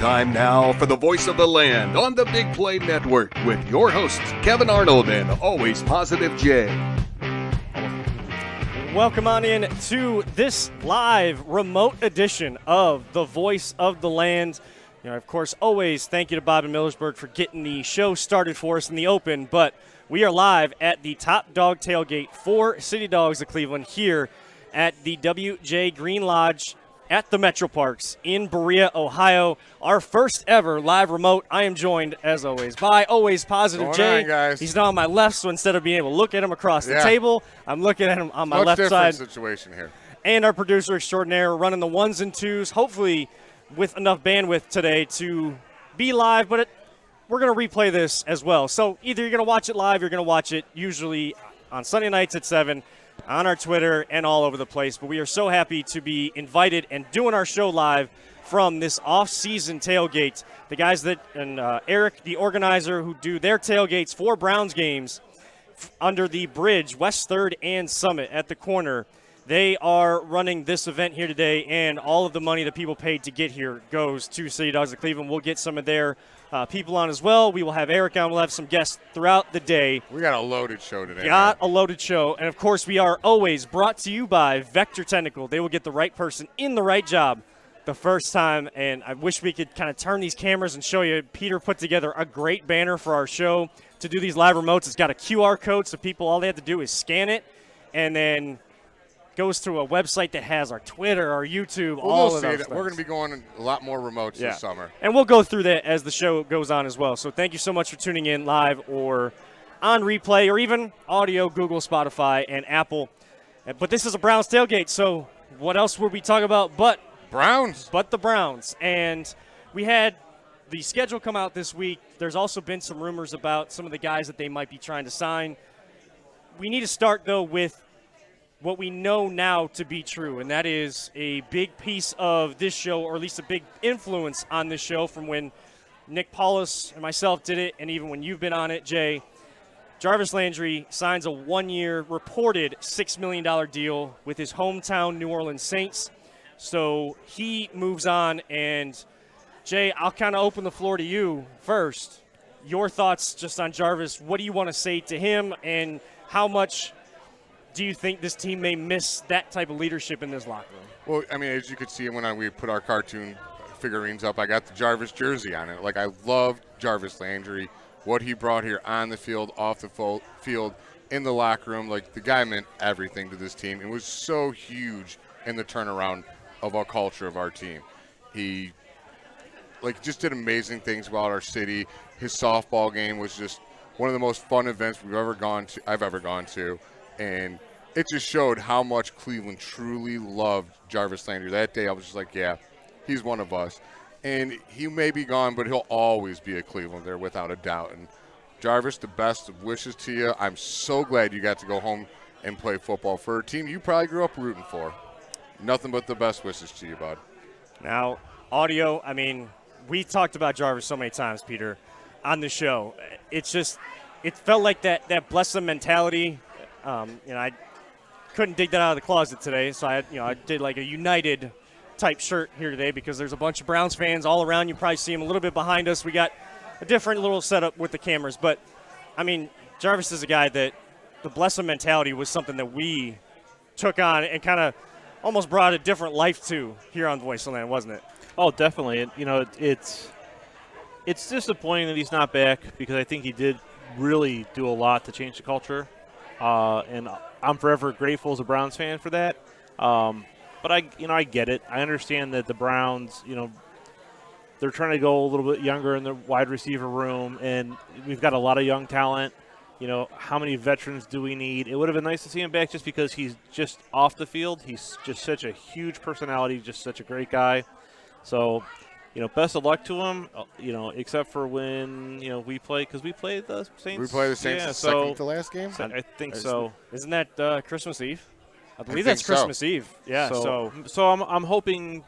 Time now for the voice of the land on the Big Play Network with your hosts, Kevin Arnold and Always Positive Jay. Welcome on in to this live remote edition of the voice of the land. You know, of course, always thank you to Bob and Millersburg for getting the show started for us in the open, but we are live at the top Dawg Tailgate for City Dogs of Cleveland here at the WJ Green Lodge at the Metro Parks in Berea, Ohio. Our first ever live remote. I am joined, as always, by Always Positive Jay. Guys. He's now on my left, so instead of being able to look at him across the table, I'm looking at him on my left side. Situation here. And our producer extraordinaire running the ones and twos, hopefully with enough bandwidth today to be live, but we're going to replay this as well. So either you're going to watch it live, you're going to watch it usually on Sunday nights at 7 on our Twitter and all over the place. But we are so happy to be invited and doing our show live from this off-season tailgate. The guys that, and Eric, the organizer, who do their tailgates for Browns games under the bridge, West 3rd and Summit at the corner. They are running this event here today, and all of the money that people paid to get here goes to City Dogs of Cleveland. We'll get some of their people on as well. We will have Eric on. We'll have some guests throughout the day. We got a loaded show today. A loaded show. And, of course, we are always brought to you by Vector Technical. They will get the right person in the right job the first time. And I wish we could kind of turn these cameras and show you. Peter put together a great banner for our show to do these live remotes. It's got a QR code, so people, all they have to do is scan it and then goes to a website that has our Twitter, our YouTube, all of those. We're going to be going a lot more remotes this summer. And we'll go through that as the show goes on as well. So thank you so much for tuning in live or on replay or even audio, Google, Spotify, and Apple. But this is a Browns tailgate, so what else would we talk about but Browns? But the Browns. And we had the schedule come out this week. There's also been some rumors about some of the guys that they might be trying to sign. We need to start, though, with what we know now to be true, and that is a big piece of this show, or at least a big influence on this show from when Nick Paulus and myself did it, and even when you've been on it, Jay. Jarvis Landry signs a one-year reported $6 million deal with his hometown New Orleans Saints. So he moves on, and Jay, I'll kind of open the floor to you first. Your thoughts just on Jarvis. What do you want to say to him, and how much do you think this team may miss that type of leadership in this locker room? Well, I mean, as you could see when we put our cartoon figurines up, I got the Jarvis jersey on it. Like, I love Jarvis Landry, what he brought here on the field, off the field, in the locker room. Like, the guy meant everything to this team. It was so huge in the turnaround of our culture of our team. He, just did amazing things about our city. His softball game was just one of the most fun events I've ever gone to. And it just showed how much Cleveland truly loved Jarvis Landry. That day I was just like, yeah, he's one of us. And he may be gone, but he'll always be a Clevelander without a doubt. And Jarvis, the best of wishes to you. I'm so glad you got to go home and play football for a team you probably grew up rooting for. Nothing but the best wishes to you, bud. Now, audio, I mean, we talked about Jarvis so many times, Peter, on the show. It's just, it felt like that bless them mentality. I couldn't dig that out of the closet today, so I did like a United type shirt here today because there's a bunch of Browns fans all around. You probably see them a little bit behind us. We got a different little setup with the cameras, but I mean, Jarvis is a guy that the bless him mentality was something that we took on and kind of almost brought a different life to here on Voice of the Land, wasn't it? Oh, definitely. It's disappointing that he's not back because I think he did really do a lot to change the culture. And I'm forever grateful as a Browns fan for that. But I get it. I understand that the Browns, they're trying to go a little bit younger in the wide receiver room, and we've got a lot of young talent. How many veterans do we need? It would have been nice to see him back just because he's just off the field. He's just such a huge personality, just such a great guy. So, best of luck to him, except for when, we play, because we play the Saints. We play the Saints second to last game? I think so. Isn't that Christmas Eve? I believe that's Christmas Eve. Yeah, so I'm hoping,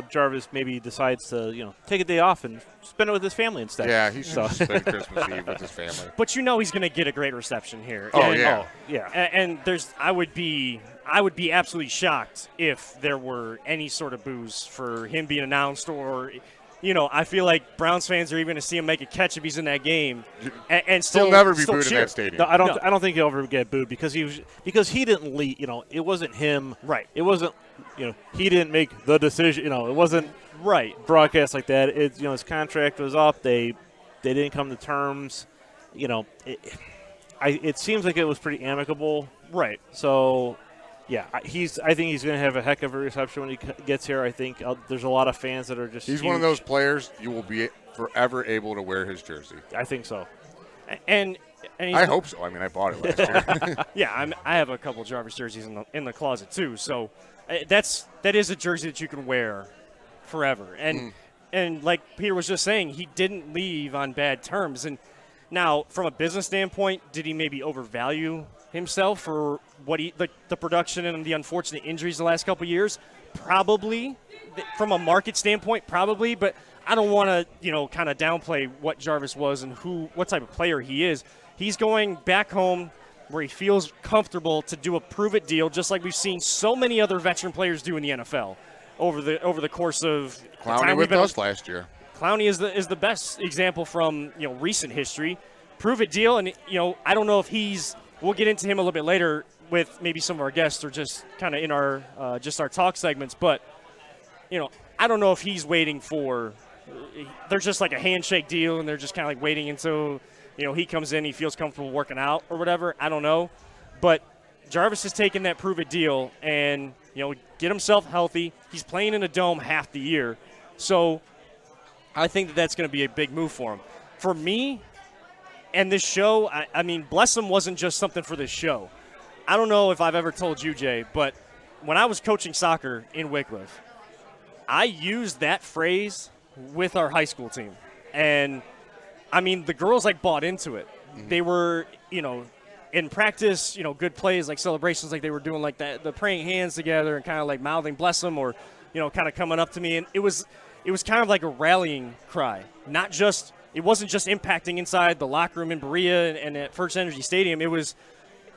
Jarvis maybe decides to, take a day off and spend it with his family instead. Yeah, he should spend Christmas Eve with his family. But he's going to get a great reception here. Yeah. And I would be absolutely shocked if there were any sort of booze for him being announced or I feel like Browns fans are even going to see him make a catch if he's in that game, and still He'll never be still booed cheer. in that stadium. No, I don't think he'll ever get booed because he didn't lead. It wasn't him. Right. It wasn't. He didn't make the decision. It wasn't right broadcast like that. It's his contract was up. They didn't come to terms. It seems like it was pretty amicable. Right. So. Yeah, I think he's going to have a heck of a reception when he gets here. I think there's a lot of fans that are just He's huge. one of those players you will be forever able to wear his jersey. I think so. And I hope so. I mean, I bought it last year. Yeah, I have a couple Jarvis jerseys in the closet too. So that is a jersey that you can wear forever. And like Peter was just saying, he didn't leave on bad terms. And now, from a business standpoint, did he maybe overvalue himself for what the production and the unfortunate injuries the last couple of years? Probably. From a market standpoint, probably. But I don't want to, kind of downplay what Jarvis was and what type of player he is. He's going back home where he feels comfortable to do a prove-it deal, just like we've seen so many other veteran players do in the NFL over the course of the time Clowney we've with been. us last year. Clowney is the best example from recent history. Prove-it deal, and I don't know if he's. We'll get into him a little bit later with maybe some of our guests or just kind of in our just our talk segments. But, I don't know if he's waiting for – there's just like a handshake deal and they're just kind of like waiting until, he comes in, he feels comfortable working out or whatever. I don't know. But Jarvis has taken that prove-it deal and, get himself healthy. He's playing in a dome half the year. So I think that's going to be a big move for him. For me – and this show, I mean, bless him wasn't just something for this show. I don't know if I've ever told you, Jay, but when I was coaching soccer in Wycliffe, I used that phrase with our high school team. And, I mean, the girls, bought into it. Mm-hmm. They were, in practice, good plays, like celebrations, like they were doing, like the praying hands together and kind of, mouthing bless them or, kind of coming up to me. And it was kind of like a rallying cry, not just – it wasn't just impacting inside the locker room in Berea and at First Energy Stadium. It was,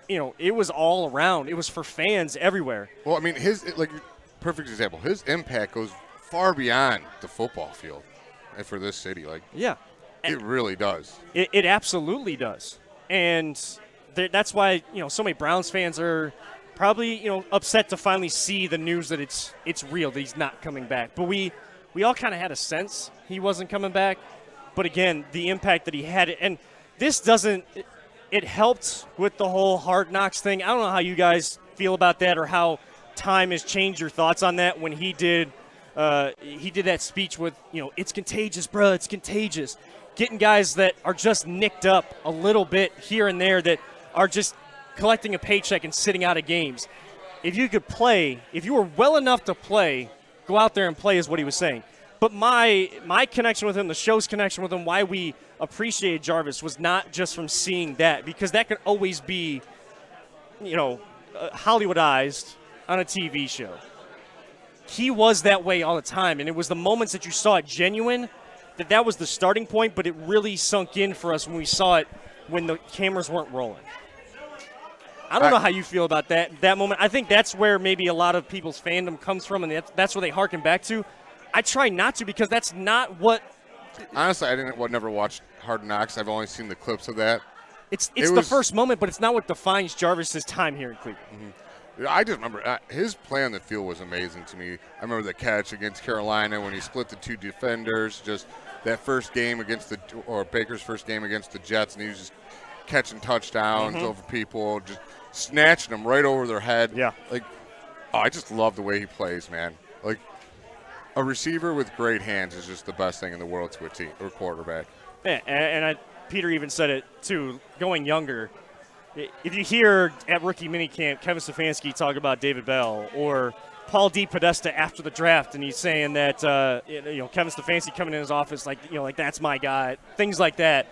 it was all around. It was for fans everywhere. Well, I mean, perfect example. His impact goes far beyond the football field and for this city. Yeah. It really does. It absolutely does. And that's why, so many Browns fans are probably, upset to finally see the news that it's real, that he's not coming back. But we all kind of had a sense he wasn't coming back. But again, the impact that he had, and this doesn't – it helped with the whole Hard Knocks thing. I don't know how you guys feel about that or how time has changed your thoughts on that when he did that speech with, it's contagious, bro, it's contagious. Getting guys that are just nicked up a little bit here and there that are just collecting a paycheck and sitting out of games. If you could play, if you were well enough to play, go out there and play is what he was saying. But my connection with him, the show's connection with him, why we appreciated Jarvis was not just from seeing that, because that could always be, Hollywoodized on a TV show. He was that way all the time, and it was the moments that you saw it genuine that was the starting point, but it really sunk in for us when we saw it when the cameras weren't rolling. I don't know how you feel about that moment. I think that's where maybe a lot of people's fandom comes from, and that's where they harken back to. I try not to because that's not what. Honestly, I never watched Hard Knocks. I've only seen the clips of that. It's the first moment, but it's not what defines Jarvis's time here in Cleveland. Mm-hmm. I just remember his play on the field was amazing to me. I remember the catch against Carolina when he split the two defenders. Just that first game or Baker's first game against the Jets, and he was just catching touchdowns over people, just snatching them right over their head. Yeah. I just love the way he plays, man. A receiver with great hands is just the best thing in the world to a team or quarterback. Yeah, and Peter even said it too. Going younger, if you hear at rookie minicamp Kevin Stefanski talk about David Bell or Paul D. Podesta after the draft, and he's saying that Kevin Stefanski coming in his office like that's my guy, things like that.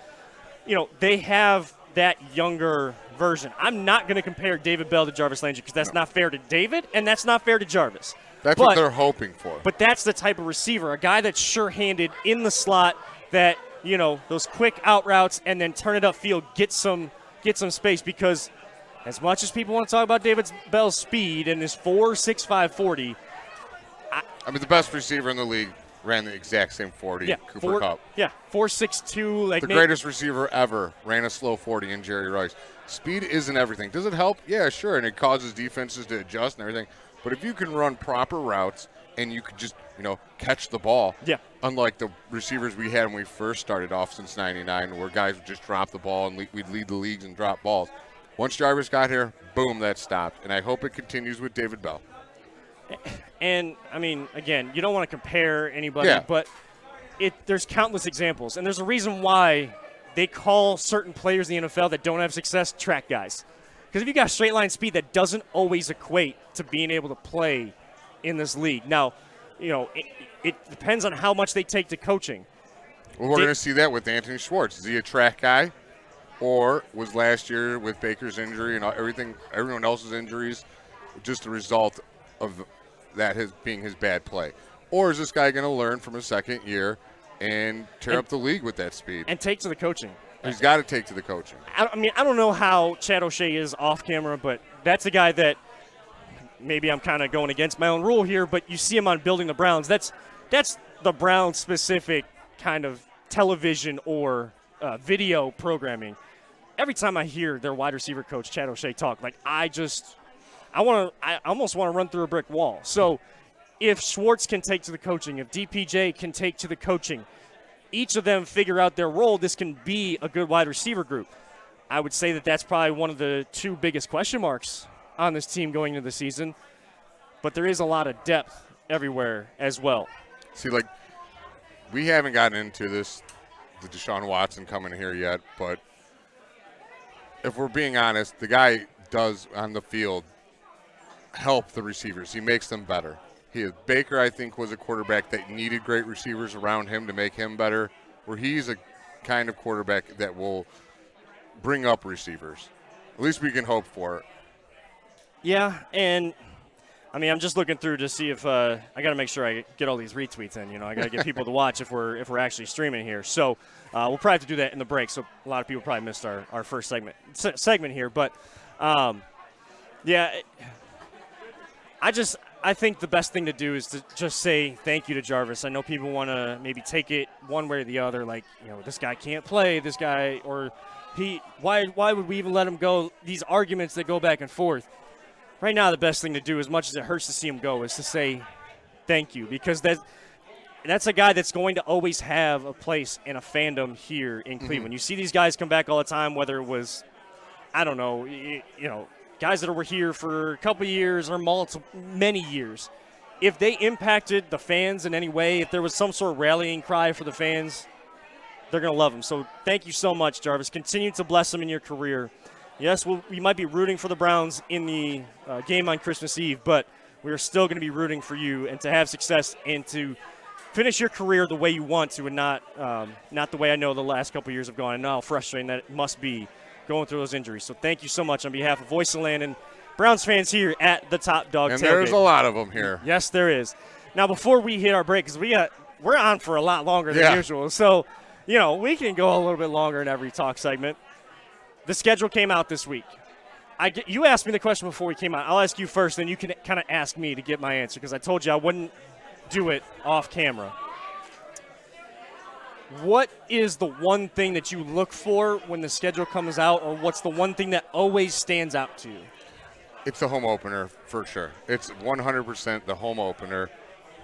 They have that younger version. I'm not going to compare David Bell to Jarvis Landry because that's not fair to David and that's not fair to Jarvis. That's what they're hoping for. But that's the type of receiver, a guy that's sure-handed in the slot that, those quick out routes and then turn it upfield, get some space because as much as people want to talk about David Bell's speed and his 4.65 40, the best receiver in the league ran the exact same 40 Yeah, in Cooper Kupp. Yeah, 4.62. Like The greatest receiver ever ran a slow 40 in Jerry Rice. Speed isn't everything. Does it help? Yeah, sure, and it causes defenses to adjust and everything. But if you can run proper routes and you could just, catch the ball, unlike the receivers we had when we first started off since 99 where guys would just drop the ball and we'd lead the leagues and drop balls. Once Jarvis got here, boom, that stopped. And I hope it continues with David Bell. And, I mean, again, you don't want to compare anybody, but there's countless examples. And there's a reason why they call certain players in the NFL that don't have success track guys. Because if you got straight line speed, that doesn't always equate to being able to play in this league. Now, it depends on how much they take to coaching. Well, we're going to see that with Anthony Schwartz. Is he a track guy? Or was last year with Baker's injury and everyone else's injuries just a result of that being his bad play? Or is this guy going to learn from his second year and tear up the league with that speed? And take to the coaching. He's got to take to the coaching. I don't know how Chad O'Shea is off camera, but that's a guy that maybe I'm kind of going against my own rule here, but you see him on Building the Browns. That's the Browns-specific kind of television or video programming. Every time I hear their wide receiver coach, Chad O'Shea, talk, I almost want to run through a brick wall. So if Schwartz can take to the coaching, if DPJ can take to the coaching, each of them figure out their role, this can be a good wide receiver group. I would say that that's probably one of the two biggest question marks on this team going into the season. But there is a lot of depth everywhere as well. See, we haven't gotten into the Deshaun Watson coming here yet, but if we're being honest, the guy does on the field help the receivers. He makes them better. Baker, I think, was a quarterback that needed great receivers around him to make him better, where he's a kind of quarterback that will bring up receivers. At least we can hope for it. Yeah, and I'm just looking through to see if I got to make sure I get all these retweets in. I got to get people to watch if we're actually streaming here. So we'll probably have to do that in the break. So a lot of people probably missed our first segment here. But I think the best thing to do is to just say thank you to Jarvis. I know people want to maybe take it one way or the other, this guy can't play, this guy, or why would we even let him go? These arguments that go back and forth. Right now, the best thing to do, as much as it hurts to see him go, is to say thank you, because that's a guy that's going to always have a place in a fandom here in Cleveland. Mm-hmm. You see these guys come back all the time, whether it was, I don't know, guys that were here for a couple of years or many years. If they impacted the fans in any way, if there was some sort of rallying cry for the fans, they're going to love them. So thank you so much, Jarvis. Continue to bless them in your career. Yes, we might be rooting for the Browns in the game on Christmas Eve, but we are still going to be rooting for you and to have success and to finish your career the way you want to, and not the way I know the last couple of years have gone. And how frustrating that it must be going through those injuries. So thank you so much on behalf of Voice of the Land and Browns fans here at the Top Dog Tailgate. And there's a lot of them here. Yes, there is. Now, before we hit our break, because we're on for a lot longer than usual, so we can go a little bit longer in every talk segment. The schedule came out this week. You asked me the question before we came out. I'll ask you first, then you can kind of ask me to get my answer, because I told you I wouldn't do it off camera. What is the one thing that you look for when the schedule comes out, or what's the one thing that always stands out to you? It's the home opener for sure. It's 100% the home opener,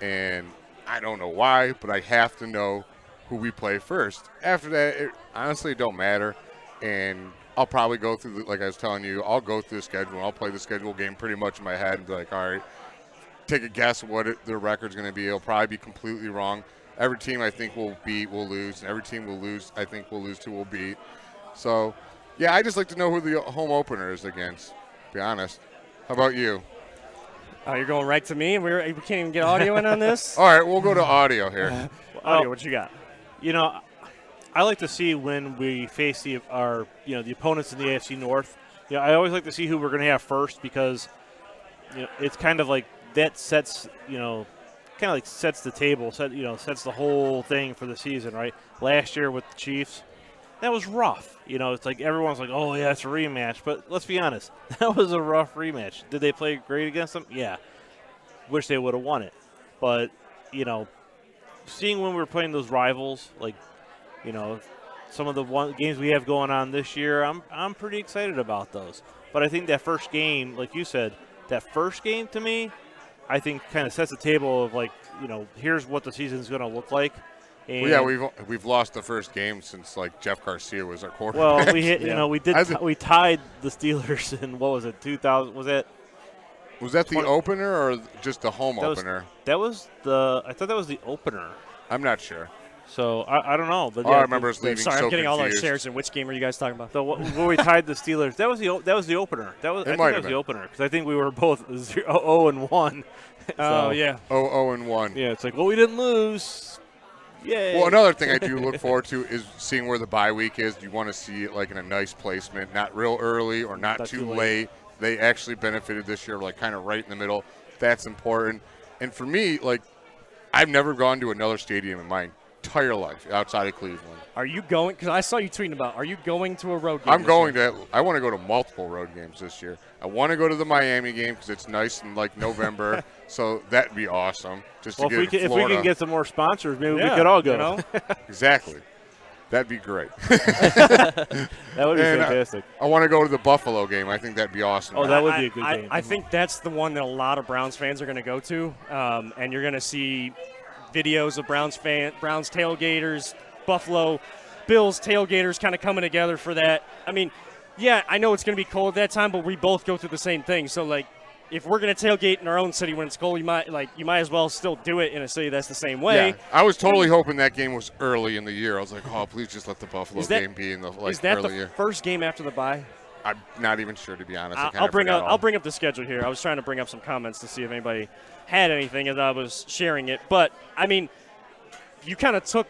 and I don't know why, but I have to know who we play first. After that, it honestly don't matter, and I'll probably go through, like I was telling you, I'll go through the schedule, and I'll play the schedule game pretty much in my head and be like, all right, take a guess what their record's going to be. It'll probably be completely wrong. Every team I think will beat will lose, and every team will lose I think will lose to will beat. So, yeah, I just like to know who the home opener is against, to be honest. How about you? Oh, you're going right to me, and we can't even get audio in on this? All right, we'll go to audio here. Audio, what you got? I like to see when we face the opponents in the AFC North. I always like to see who we're going to have first, because it's kind of like that sets sets the table, sets the whole thing for the season, right? Last year with the Chiefs, that was rough. It's like everyone's like, oh yeah, it's a rematch, but let's be honest, that was a rough rematch. Did they play great against them? Yeah. Wish they would have won it, but seeing when we were playing those rivals, like, some of the games we have going on this year, I'm pretty excited about those. But I think that first game, like you said, that first game to me, I think kind of sets the table of, like, here's what the season's going to look like. And Well, yeah, we've lost the first game since like Jeff Garcia was our quarterback. Well, we hit, we tied the Steelers in, what was it, 2000? Was that the opener or just the home opener? I thought that was the opener. I'm not sure. So I don't know, but all I remember is leaving. Sorry, so I'm getting confused. all our shares. And which game are you guys talking about? So where we tied the Steelers, that was the opener. I think that was the opener because I think we were both 0-1. Oh yeah. 0-1. Yeah, it's like, well, we didn't lose. Yay. Well, another thing I do look forward to is seeing where the bye week is. You want to see it like in a nice placement, not real early or not too late. They actually benefited this year, like kind of right in the middle. That's important. And for me, like, I've never gone to another stadium in my entire life outside of Cleveland. Are you going? Because I saw you tweeting about. Are you going to a road game? I'm going to. I want to go to multiple road games this year. I want to go to the Miami game because it's nice in like November, so that'd be awesome. Just to get if we can get some more sponsors, maybe we could all go. Exactly, that'd be great. That would be fantastic. I want to go to the Buffalo game. I think that'd be awesome. Oh, that would be a good game. I think that's the one that a lot of Browns fans are going to go to, and you're going to see videos of Browns tailgaters, Buffalo Bills tailgaters kind of coming together for that. I mean, yeah, I know it's going to be cold at that time, but we both go through the same thing. So, like, if we're going to tailgate in our own city when it's cold, you might as well still do it in a city that's the same way. Yeah, I was totally hoping that game was early in the year. I was like, oh, please just let the Buffalo game be in the early year. Is that the first game after the bye? I'm not even sure, to be honest. I'll bring up the schedule here. I was trying to bring up some comments to see if anybody had anything as I was sharing it. But, I mean, you kind of took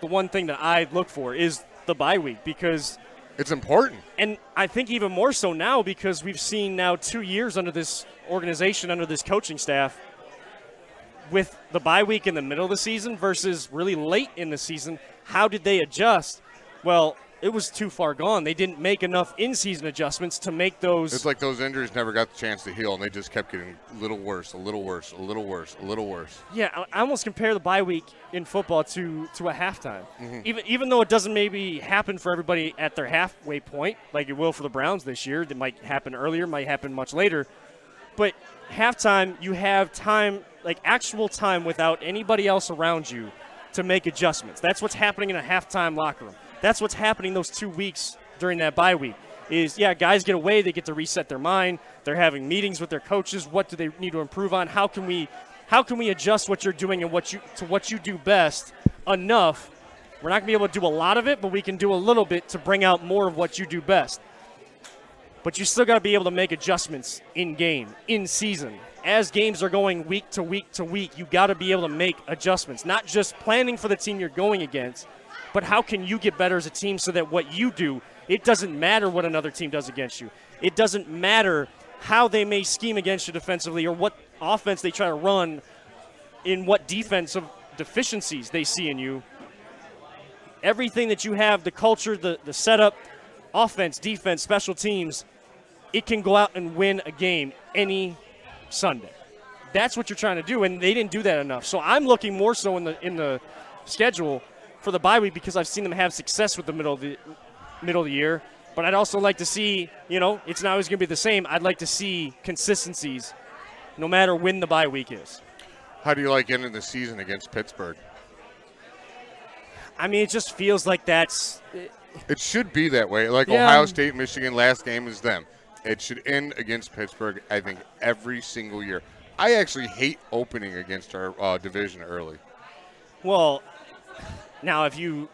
the one thing that I look for is the bye week because it's important. And I think even more so now because we've seen now 2 years under this organization, under this coaching staff, with the bye week in the middle of the season versus really late in the season. How did they adjust? Well, it was too far gone. They didn't make enough in-season adjustments to make those. It's like those injuries never got the chance to heal, and they just kept getting a little worse, a little worse, a little worse, a little worse. Yeah, I almost compare the bye week in football to a halftime. Mm-hmm. Even though it doesn't maybe happen for everybody at their halfway point, like it will for the Browns this year. It might happen earlier, might happen much later. But halftime, you have time, like actual time without anybody else around you to make adjustments. That's what's happening in a halftime locker room. That's what's happening those 2 weeks during that bye week is, guys get away. They get to reset their mind. They're having meetings with their coaches. What do they need to improve on? How can we adjust what you're doing and what you do best enough? We're not going to be able to do a lot of it, but we can do a little bit to bring out more of what you do best. But you still got to be able to make adjustments in game, in season. As games are going week to week to week, you got to be able to make adjustments, not just planning for the team you're going against, but how can you get better as a team so that what you do, it doesn't matter what another team does against you. It doesn't matter how they may scheme against you defensively or what offense they try to run in what defensive deficiencies they see in you. Everything that you have, the culture, the setup, offense, defense, special teams, it can go out and win a game any Sunday. That's what you're trying to do, and they didn't do that enough. So I'm looking more so in the schedule for the bye week because I've seen them have success with the middle of the year. But I'd also like to see, it's not always going to be the same. I'd like to see consistencies no matter when the bye week is. How do you like ending the season against Pittsburgh? I mean, it just feels like that's it should be that way. Like Ohio State, Michigan, last game is them. It should end against Pittsburgh, I think, every single year. I actually hate opening against our division early. Well, now if you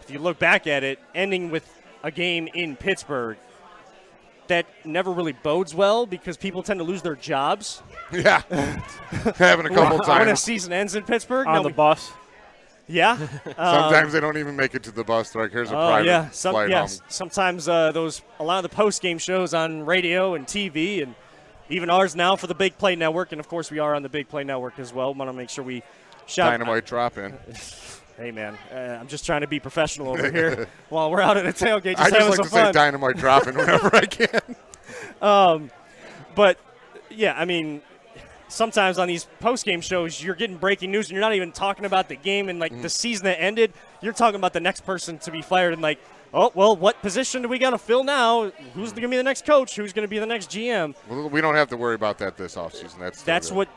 look back at it, ending with a game in Pittsburgh, that never really bodes well because people tend to lose their jobs. Yeah, having a couple times. When a season ends in Pittsburgh. On the bus. Yeah. Sometimes they don't even make it to the bus. They're like, here's a private flight home. Sometimes a lot of the post-game shows on radio and TV and even ours now for the Big Play Network. And, of course, we are on the Big Play Network as well. Want to make sure we shout. Dynamite drop in. Hey, man, I'm just trying to be professional over here while we're out at the tailgate. I just like to say dynamite drop in whenever I can. But, yeah, I mean, sometimes on these post-game shows, you're getting breaking news and you're not even talking about the game and like the season that ended. You're talking about the next person to be fired and like, oh, well, what position do we got to fill now? Who's going to be the next coach? Who's going to be the next GM? Well, we don't have to worry about that this offseason.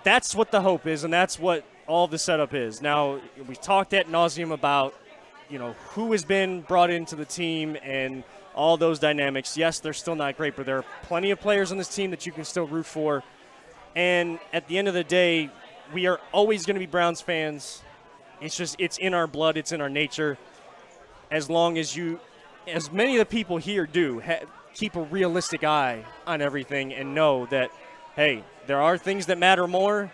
That's what the hope is, and that's what all the setup is. Now, we talked ad nauseum about, who has been brought into the team and all those dynamics. Yes, they're still not great, but there are plenty of players on this team that you can still root for. And at the end of the day, we are always going to be Browns fans. It's in our blood. It's in our nature. As long as many of the people here do, keep a realistic eye on everything and know that, hey, there are things that matter more.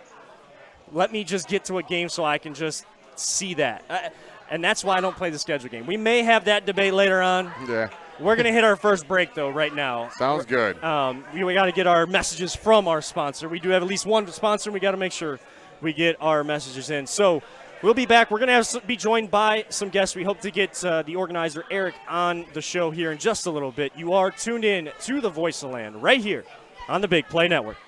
Let me just get to a game so I can just see that. And that's why I don't play the schedule game. We may have that debate later on. Yeah. We're going to hit our first break, though, right now. Sounds good. We got to get our messages from our sponsor. We do have at least one sponsor, and we got to make sure we get our messages in. So we'll be back. We're going to be joined by some guests. We hope to get the organizer, Eric, on the show here in just a little bit. You are tuned in to the Voice of Land right here on the Big Play Network.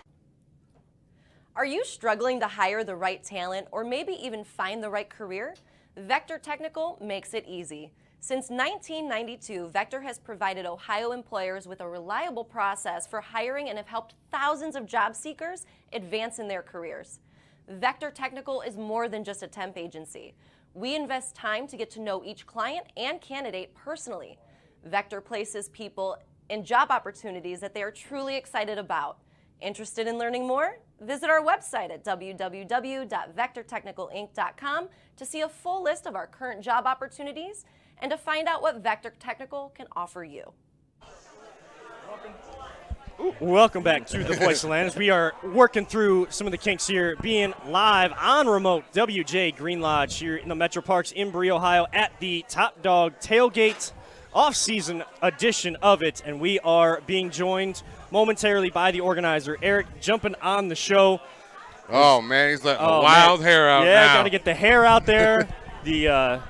Are you struggling to hire the right talent or maybe even find the right career? Vector Technical makes it easy. Since 1992, Vector has provided Ohio employers with a reliable process for hiring and have helped thousands of job seekers advance in their careers. Vector Technical is more than just a temp agency. We invest time to get to know each client and candidate personally. Vector places people in job opportunities that they are truly excited about. Interested in learning more? Visit our website at www.vectortechnicalinc.com to see a full list of our current job opportunities and to find out what Vector Technical can offer you. Welcome back to the Voice of Land. As we are working through some of the kinks here, being live on remote WJ Green Lodge here in the Metro Parks in Berea, Ohio at the Top Dawg Tailgate off-season edition of it. And we are being joined momentarily by the organizer, Eric, jumping on the show. Oh, man, he's letting wild hair out now. Yeah, got to get the hair out there. The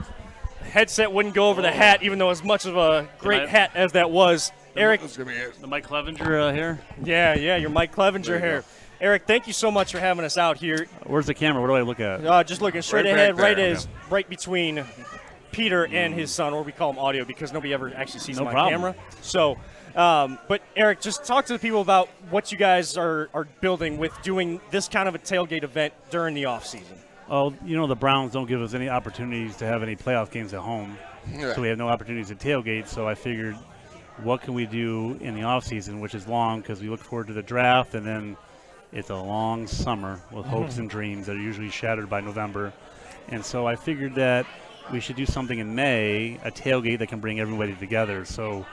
headset wouldn't go over the hat, even though as much of a great hat as that was. Eric. The Mike Clevenger hair? Yeah, your Mike Clevenger hair. Eric, thank you so much for having us out here. Where's the camera? What do I look at? Just looking straight ahead, right between Peter and his son, or we call him audio because nobody ever actually sees him on camera. So, but Eric, just talk to the people about what you guys are building with doing this kind of a tailgate event during the off season. Oh, the Browns don't give us any opportunities to have any playoff games at home, so we have no opportunities to tailgate. So I figured, what can we do in the off season, which is long because we look forward to the draft, and then it's a long summer with hopes and dreams that are usually shattered by November. And so I figured that we should do something in May, a tailgate that can bring everybody together. So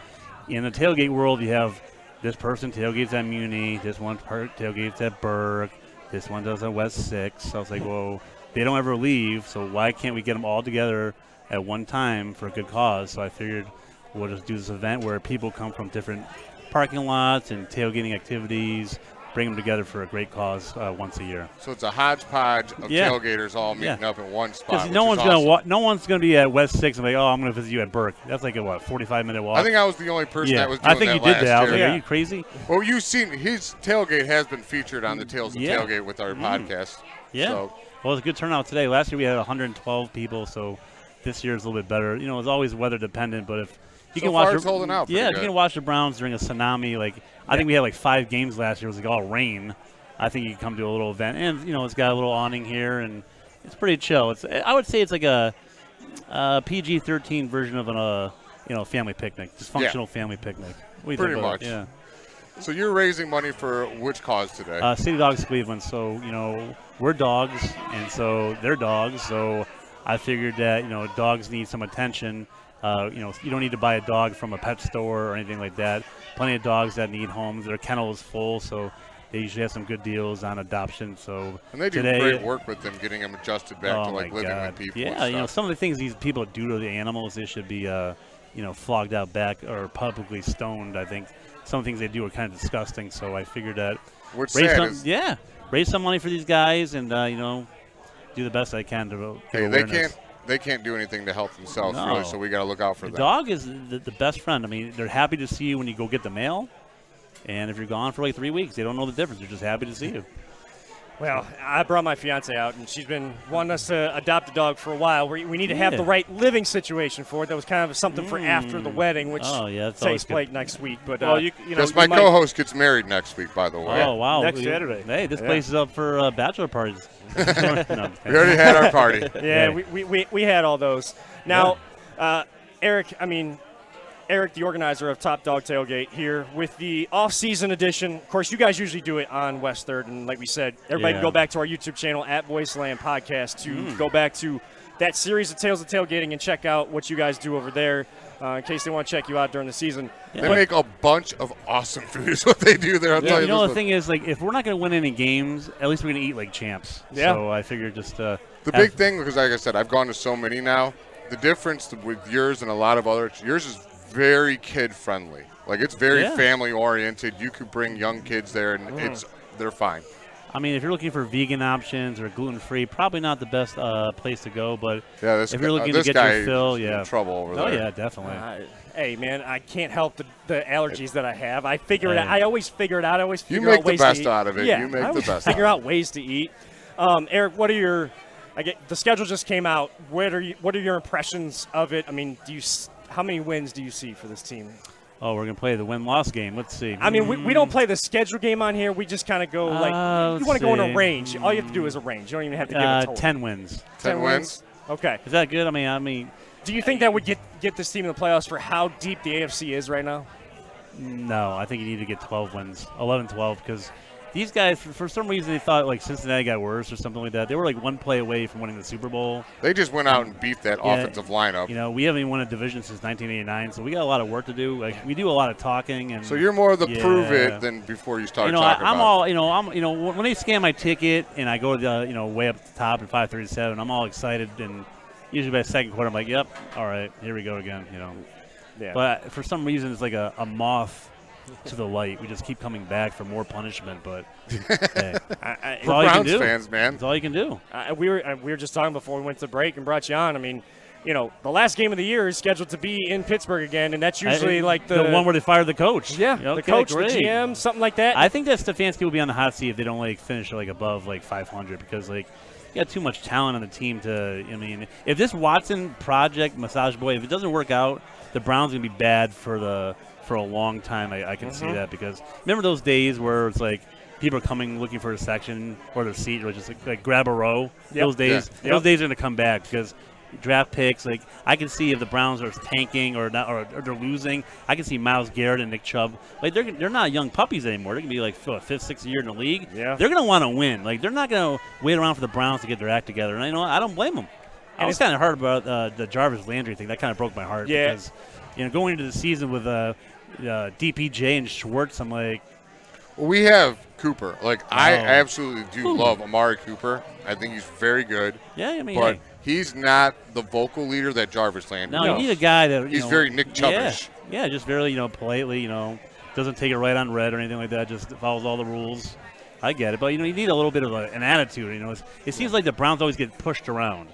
in the tailgate world, you have this person tailgates at Muni, this one tailgates at Burke, this one does at West 6. So I was like, well, they don't ever leave, so why can't we get them all together at one time for a good cause? So I figured we'll just do this event where people come from different parking lots and tailgating activities, bring them together for a great cause once a year. So it's a hodgepodge of tailgaters all meeting up in one spot. Because no one's going to be at West 6 and be like, oh, I'm going to visit you at Burke. That's like a 45-minute walk. I think I was the only person that was doing that. I think you did that. I was like, are you crazy? Well, you've seen his tailgate has been featured on the Tales of Tailgate with our podcast. Yeah. So. Well, it was a good turnout today. Last year we had 112 people, so this year is a little bit better. It's always weather dependent, but if you can watch, it's holding out. Yeah, if you can watch the Browns during a tsunami, I think we had 5 games last year. It was all rain. I think you can come to a little event, and it's got a little awning here, and it's pretty chill. I would say it's like a PG-13 version of a family picnic, dysfunctional family picnic. Pretty much. Yeah. So you're raising money for which cause today? City Dogs Cleveland. So we're dogs, and so they're dogs. So I figured that dogs need some attention. You don't need to buy a dog from a pet store or anything like that. Plenty of dogs that need homes. Their kennel is full, so they usually have some good deals on adoption. So and they do great work with them, getting them adjusted back to living with people. Yeah, some of the things these people do to the animals, they should be flogged out back or publicly stoned. I think some of the things they do are kind of disgusting. So I figured that raise some money for these guys and do the best I can to. They can't do anything to help themselves, really, so we got to look out for them. The dog is the best friend. I mean, they're happy to see you when you go get the mail, and if you're gone for 3 weeks, they don't know the difference. They're just happy to see you. Well, I brought my fiance out, and she's been wanting us to adopt a dog for a while. We need to have the right living situation for it. That was kind of something for after the wedding, which takes place next week. But my co-host gets married next week, by the way. Oh, wow. Next Saturday. Hey, this place is up for bachelor parties. We already had our party. Yeah, we had all those. Now, Eric, the organizer of Top Dawg Tailgate, here with the off-season edition. Of course, you guys usually do it on West 3rd, and like we said, everybody can go back to our YouTube channel, @VoiceLand Podcast, to go back to that series of Tales of Tailgating and check out what you guys do over there in case they want to check you out during the season. They make a bunch of awesome food is what they do there. You know, the thing is, like, if we're not going to win any games, at least we're going to eat like champs. Yeah. So I figured just the big thing, because like I said, I've gone to so many now, the difference with yours and a lot of others, yours is very kid-friendly. Like, it's very family-oriented. You could bring young kids there, and they're fine. I mean, if you're looking for vegan options or gluten-free, probably not the best place to go. But if you're looking to get your fill, in trouble over there. Oh, yeah, definitely. Hey, man, I can't help the allergies that I have. I figure it out. I always figure it out. I always figure out ways to eat. You make the best out of it. Yeah, you make I the best figure out ways to eat. Eric, what are your the schedule just came out. What are your impressions of it? I mean, how many wins do you see for this team? Oh, we're going to play the win-loss game. Let's see. I mean, we don't play the schedule game on here. We just kind of go, you want to go in a range. All you have to do is a range. You don't even have to give a total. 10 wins. 10 wins? Okay. Is that good? I mean. Do you think that would get this team in the playoffs for how deep the AFC is right now? No, I think you need to get 12 wins, 11-12, because these guys, for some reason, they thought like Cincinnati got worse or something like that. They were like one play away from winning the Super Bowl. They just went out and beat that offensive lineup. You know, we haven't even won a division since 1989, so we got a lot of work to do. Like, we do a lot of talking, and so you're more of the prove it than before you start talking about it. When they scan my ticket and I go to way up the top at 537, I'm all excited, and usually by the second quarter, I'm like, yep, all right, here we go again. Yeah. But for some reason, it's like a moth to the light. We just keep coming back for more punishment, but hey, we're Browns fans, man. That's all you can do. We were just talking before we went to break and brought you on. I mean, the last game of the year is scheduled to be in Pittsburgh again, and that's usually like the one where they fired the coach. Yeah, the coach, great. The GM, something like that. I think that Stefanski will be on the hot seat if they don't finish above 500, because you got too much talent on the team to. I mean, if this Watson project, Massage Boy, if it doesn't work out, the Browns are gonna be bad for a long time. I can see that, because remember those days where it's like people are coming looking for a section or their seat, or just like grab a row. Yep. Those days are going to come back, because draft picks. I can see if the Browns are tanking or not, or they're losing, I can see Myles Garrett and Nick Chubb. They're not young puppies anymore. They're going to be fifth, sixth year in the league. Yeah. They're going to want to win. They're not going to wait around for the Browns to get their act together. And I don't blame them. I was kind of hurt about the Jarvis Landry thing. That kind of broke my heart. Yeah. Because going into the season with DPJ and Schwartz, I'm like. Well, we have Cooper. I absolutely do love Amari Cooper. I think he's very good. Yeah, I mean, but he's not the vocal leader that Jarvis Landry is. No, you need a guy that he's very Nick Chubbish. Yeah, just very politely. Doesn't take it right on red or anything like that. Just follows all the rules. I get it, but you need a little bit of an attitude. It seems like the Browns always get pushed around,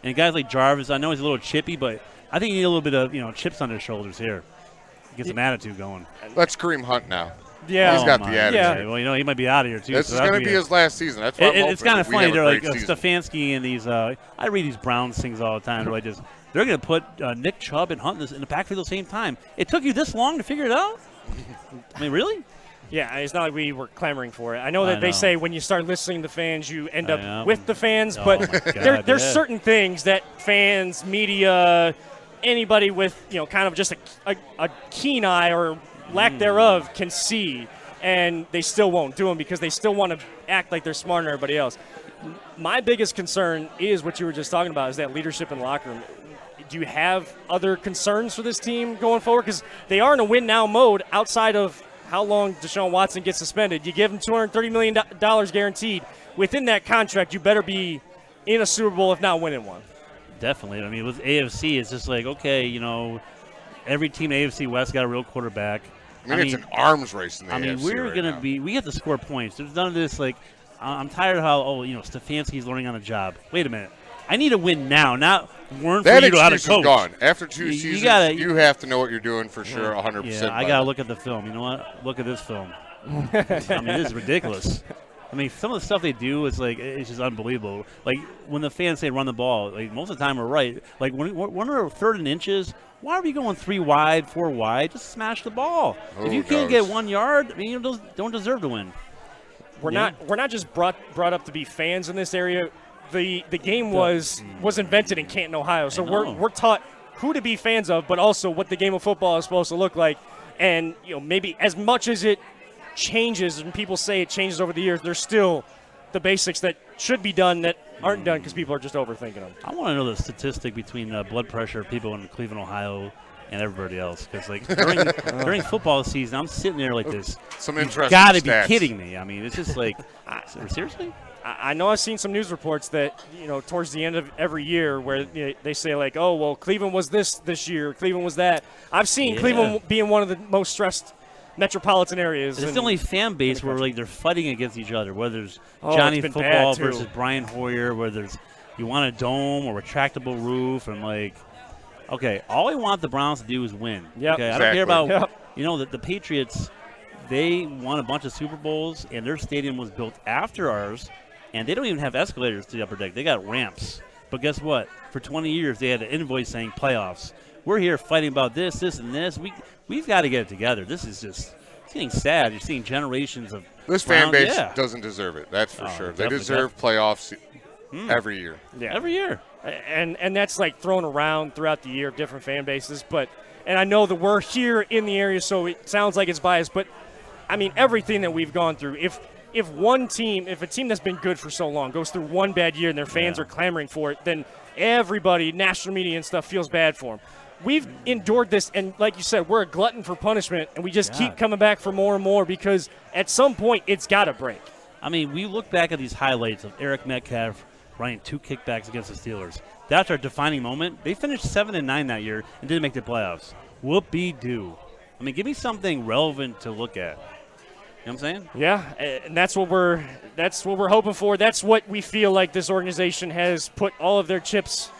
and guys like Jarvis, I know he's a little chippy, but I think you need a little bit of chips on his shoulders here. Get some attitude going. Let's Kareem Hunt now. Yeah, he's got the attitude. Yeah. Well, he might be out of here too. This is going to be his last season. That's what it's kind of funny. They're like Stefanski and these. I read these Browns things all the time. They're going to put Nick Chubb and Hunt in the backfield at the same time. It took you this long to figure it out? I mean, really? Yeah, it's not like we were clamoring for it. I know that they say when you start listening to fans, you end up with the fans, but there's certain things that fans, media, anybody with kind of just a keen eye or lack thereof can see, and they still won't do them because they still want to act like they're smarter than everybody else. My biggest concern is what you were just talking about, is that leadership in the locker room. Do you have other concerns for this team going forward? Because they are in a win-now mode outside of how long Deshaun Watson gets suspended. You give him $230 million guaranteed. Within that contract, you better be in a Super Bowl, if not winning one. Definitely. I mean, with AFC, it's just okay, every team in AFC West got a real quarterback. I mean, it's an arms race in the AFC we're going to we have to score points. There's none of this, I'm tired of how, Stefanski's learning on the job. Wait a minute. I need to win now, not learn for you how to coach. That excuse is gone. After 2 seasons, you have to know what you're doing for sure, 100%. Yeah, I got to look at the film. You know what? Look at this film. I mean, this is ridiculous. I mean, some of the stuff they do is like it's just unbelievable. Like when the fans say run the ball, like most of the time we're right. Like when we're 3rd and inches, why are we going 3 wide, 4 wide? Just smash the ball. If you can't get 1 yard, I mean, you don't deserve to win. We're not just brought up to be fans in this area. The game was invented in Canton, Ohio, so we're taught who to be fans of, but also what the game of football is supposed to look like. And maybe as much as it changes and people say it changes over the years, there's still the basics that should be done that aren't done because people are just overthinking them. I want to know the statistic between blood pressure of people in Cleveland, Ohio, and everybody else. Because like during football season, I'm sitting there like this. Some interesting got to stats. be kidding me. I mean, it's just like, seriously? I know I've seen some news reports that, towards the end of every year where they say like, oh, well, Cleveland was this year, Cleveland was that. I've seen Cleveland being one of the most stressed metropolitan areas. It's the only fan base where like they're fighting against each other, whether there's Johnny Football versus Brian Hoyer, where you want a dome or retractable roof, and like, okay, all I want the Browns to do is win. Yep. Okay, exactly. I don't care about the Patriots. They won a bunch of Super Bowls, and their stadium was built after ours, and they don't even have escalators to the upper deck. They got ramps. But guess what? For 20 years, they had an invoice saying playoffs. We're here fighting about this, and this. We've got to get it together. This is just getting sad. You're seeing generations of this fan base doesn't deserve it. That's for sure. They deserve playoffs every year. Yeah, every year. And that's like thrown around throughout the year of different fan bases. And I know that we're here in the area, so it sounds like it's biased. But I mean, everything that we've gone through. If a team that's been good for so long goes through one bad year and their fans are clamoring for it, then everybody, national media and stuff, feels bad for them. We've endured this, and like you said, we're a glutton for punishment, and we just keep coming back for more and more because at some point it's got to break. I mean, we look back at these highlights of Eric Metcalf running 2 kickbacks against the Steelers. That's our defining moment. They finished 7-9 that year and didn't make the playoffs. Whoopee-doo. I mean, give me something relevant to look at. You know what I'm saying? Yeah, and that's what we're hoping for. That's what we feel like this organization has put all of their chips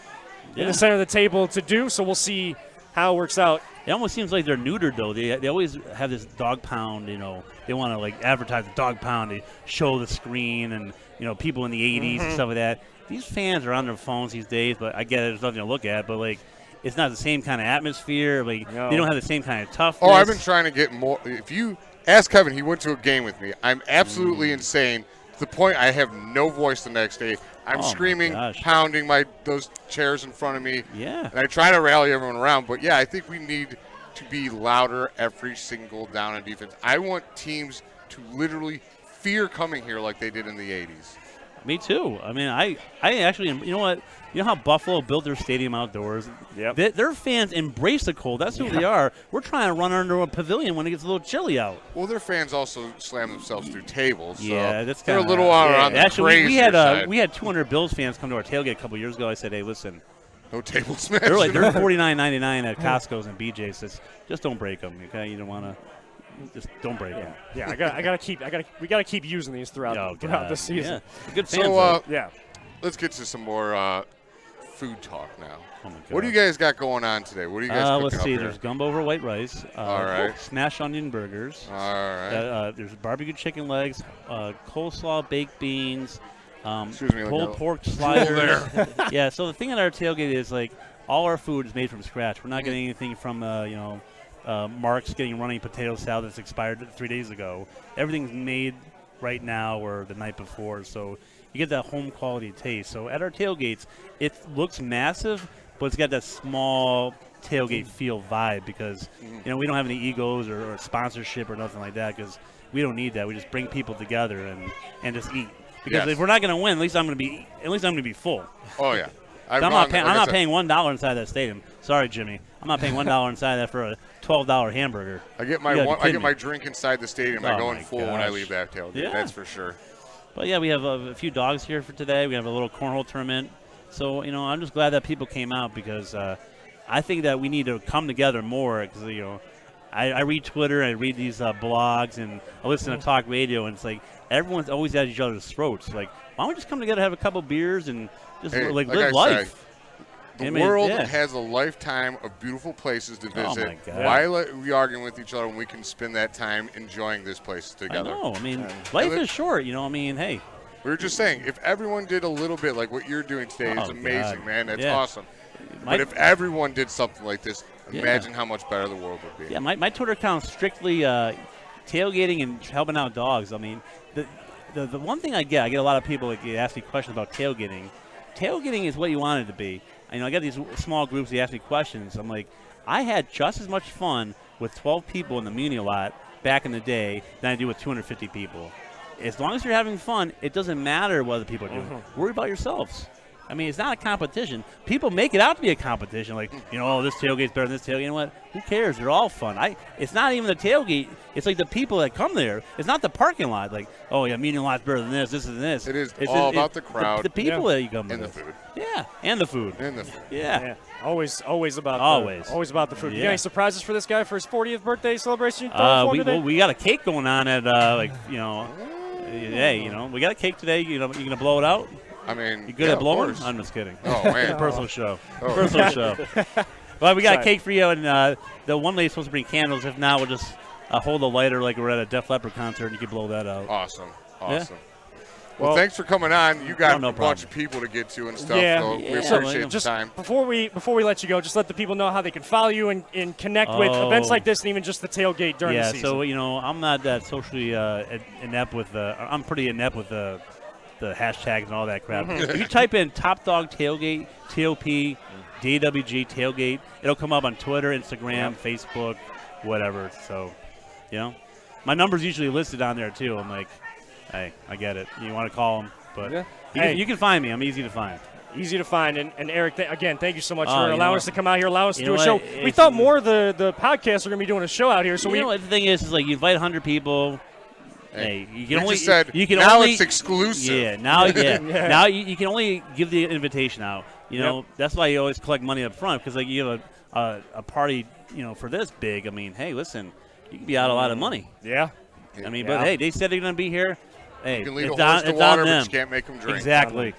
in the center of the table to do. So we'll see how it works out. It almost seems like they're neutered, though. They always have this dog pound. They want to like advertise the dog pound. They show the screen and people in the 80s and stuff like that. These fans are on their phones these days, but I get it. There's nothing to look at, but like. It's not the same kind of atmosphere. Like They don't have the same kind of toughness. Oh, I've been trying to get more. If you ask Kevin, he went to a game with me. I'm absolutely insane to the point I have no voice the next day. I'm screaming, pounding those chairs in front of me. Yeah. And I try to rally everyone around. But, yeah, I think we need to be louder every single down on defense. I want teams to literally fear coming here like they did in the 80s. Me too. I mean, I actually, you know what? You know how Buffalo built their stadium outdoors? Yep. Their fans embrace the cold. That's who they are. We're trying to run under a pavilion when it gets a little chilly out. Well, their fans also slam themselves through tables. Yeah, so that's they're kind a little on the actually, crazier side. we had 200 Bills fans come to our tailgate a couple years ago. I said, hey, listen. No table smash. They're $49.99 at Costco's and BJ's. Just don't break them, okay? You don't want to. Just don't break them. Yeah, we gotta keep using these throughout the season. Yeah. Good fans. So, yeah. Let's get to some more food talk now. Oh my God. What do you guys got going on today? What do you guys cooking let's see. up here? There's gumbo over white rice. All right. Smashed onion burgers. All right. There's barbecue chicken legs, coleslaw, baked beans, Excuse me, pulled pork sliders. Yeah. So the thing at our tailgate is like all our food is made from scratch. We're not getting anything from Mark's getting running potato salad that's expired 3 days ago. Everything's made right now or the night before, so you get that home quality taste. So at our tailgates, it looks massive, but it's got that small tailgate feel vibe because we don't have any egos or sponsorship or nothing like that because we don't need that. We just bring people together and just eat. Because if we're not going to win, at least I'm going to be full. Oh yeah. I'm not paying $1 inside that stadium. Sorry, Jimmy. I'm not paying $1 inside that for a $12 hamburger. I get my drink inside the stadium. I go in full when I leave that tailgate. Yeah. That's for sure. But yeah, we have a few dogs here for today. We have a little cornhole tournament. So I'm just glad that people came out because I think that we need to come together more because I read Twitter, I read these blogs, and I listen to talk radio, and it's like everyone's always at each other's throats. Like, why don't we just come together, have a couple beers, and just live life? The world has a lifetime of beautiful places to visit. Oh my God. Why are we arguing with each other when we can spend that time enjoying this place together? I know. I mean, life is short. You know. I mean, hey. We were just saying, if everyone did a little bit like what you're doing today, is amazing, man. That's awesome. But if everyone did something like this, imagine how much better the world would be. Yeah, my Twitter account's strictly tailgating and helping out dogs. I mean, the one thing I get a lot of people that ask me questions about tailgating. Tailgating is what you want it to be. I got these small groups that ask me questions. I'm like, I had just as much fun with 12 people in the Muni lot back in the day than I do with 250 people. As long as you're having fun, it doesn't matter what other people are doing. Worry about yourselves. I mean, it's not a competition. People make it out to be a competition. Like, this tailgate's better than this tailgate. You know what? Who cares? They're all fun. It's not even the tailgate. It's like the people that come there. It's not the parking lot. Like, meeting lot's better than this and this. It is all about the crowd. The people that you come and with. the food. Yeah, and the food. Yeah. Always about always about the food. Yeah. You got any surprises for this guy for his 40th birthday celebration? We got a cake going on at hey, we got a cake today. You gonna blow it out? I mean, you good at blowing? I'm just kidding. Oh man, personal show. Personal show. Well, we got a cake for you, and the one lady's supposed to bring candles. If not, we'll just hold a lighter like we're at a Def Leppard concert, and you can blow that out. Awesome. Yeah. Well, thanks for coming on. You got no a bunch of people to get to and stuff, so we Yeah. appreciate the time. Before we let you go, just let the people know how they can follow you and connect with events like this and even just the tailgate during the season. So, I'm not that socially inept with I'm pretty inept with the hashtags and all that crap. If you type in Top Dawg Tailgate, TOP, DWG Tailgate, it'll come up on Twitter, Instagram, Facebook, whatever. So, my number's usually listed on there, too. I'm like, hey, I get it. You want to call them, but you can find me. I'm easy to find. Easy to find. And Eric, again, thank you so much for allowing us to come out here, allow us to do a show. What? We thought more of the podcasts were going to be doing a show out here. So the thing is like you invite 100 people. Hey, you can only just said, you can now only, it's exclusive. Yeah, now now you can only give the invitation out. That's why you always collect money up front because like you have a party, for this big. I mean, hey, listen, you can be out a lot of money. Yeah. I mean, but hey, they said they're going to be here. Hey, you can lead a horse to water, but you can't make them drink. Exactly.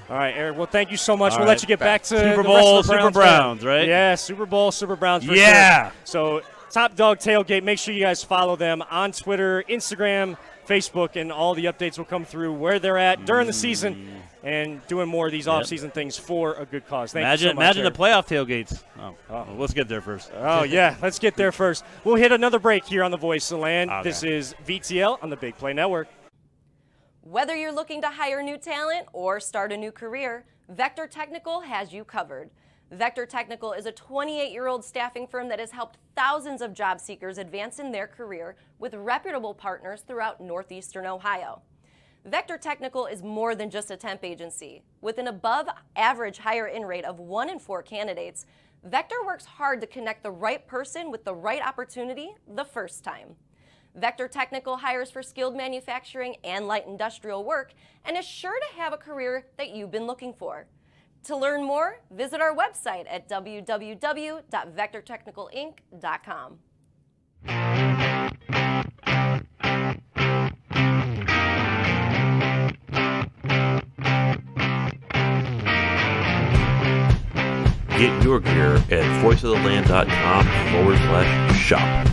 All right, Eric. Well, thank you so much. We'll let you get back to Super the Bowl, rest of the Super Browns, right? Yeah, Super Bowl, Super Browns. For yeah. Sure. So, Top Dawg Tailgate. Make sure you guys follow them on Twitter, Instagram, Facebook, and all the updates will come through where they're at during the season and doing more of these off-season things for a good cause. Thank you so much, Imagine Eric. the playoff tailgates. Well, let's get there first. Oh, yeah. Let's get there first. We'll hit another break here on The Voice of the Land. Okay. This is VTL on the Big Play Network. Whether you're looking to hire new talent or start a new career, Vector Technical has you covered. Vector Technical is a 28-year-old staffing firm that has helped thousands of job seekers advance in their career with reputable partners throughout northeastern Ohio. Vector Technical is more than just a temp agency. With an above-average hire-in rate of 1 in 4 candidates, Vector works hard to connect the right person with the right opportunity the first time. Vector Technical hires for skilled manufacturing and light industrial work and is sure to have a career that you've been looking for. To learn more, visit our website at www.vectortechnicalinc.com. Get your gear at voiceoftheland.com/shop.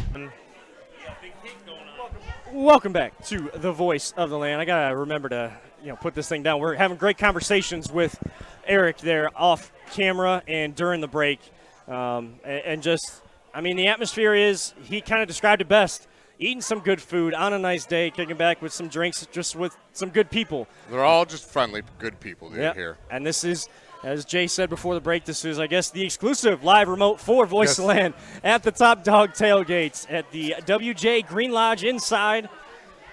Welcome back to The Voice of the Land. I got to remember to put this thing down. We're having great conversations with Eric there off camera and during the break. And just, the atmosphere is, he kind of described it best. Eating some good food on a nice day, kicking back with some drinks, just with some good people. They're all just friendly, good people here. And this is, as Jay said before the break, this is, I guess, the exclusive live remote for Voice of the Land at the Top Dawg Tailgates at the WJ Green Lodge inside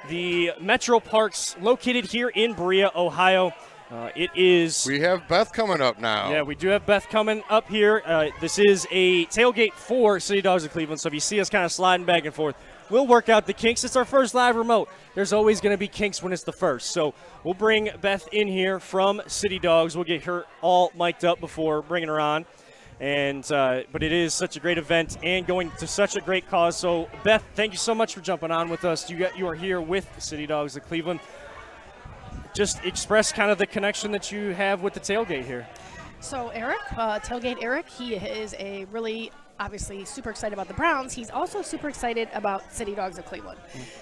the Metro Parks located here in Berea, Ohio. We have Beth coming up now. Yeah, we do have Beth coming up here. This is a tailgate for City Dogs of Cleveland, so if you see us kind of sliding back and forth, we'll work out the kinks. It's our first live remote. There's always going to be kinks when it's the first. So we'll bring Beth in here from City Dogs. We'll get her all mic'd up before bringing her on. But it is such a great event and going to such a great cause. So, Beth, thank you so much for jumping on with us. You are here with City Dogs of Cleveland. Just express kind of the connection that you have with the tailgate here. So Eric, Tailgate Eric, he is a really obviously super excited about the Browns. He's also super excited about City Dogs of Cleveland.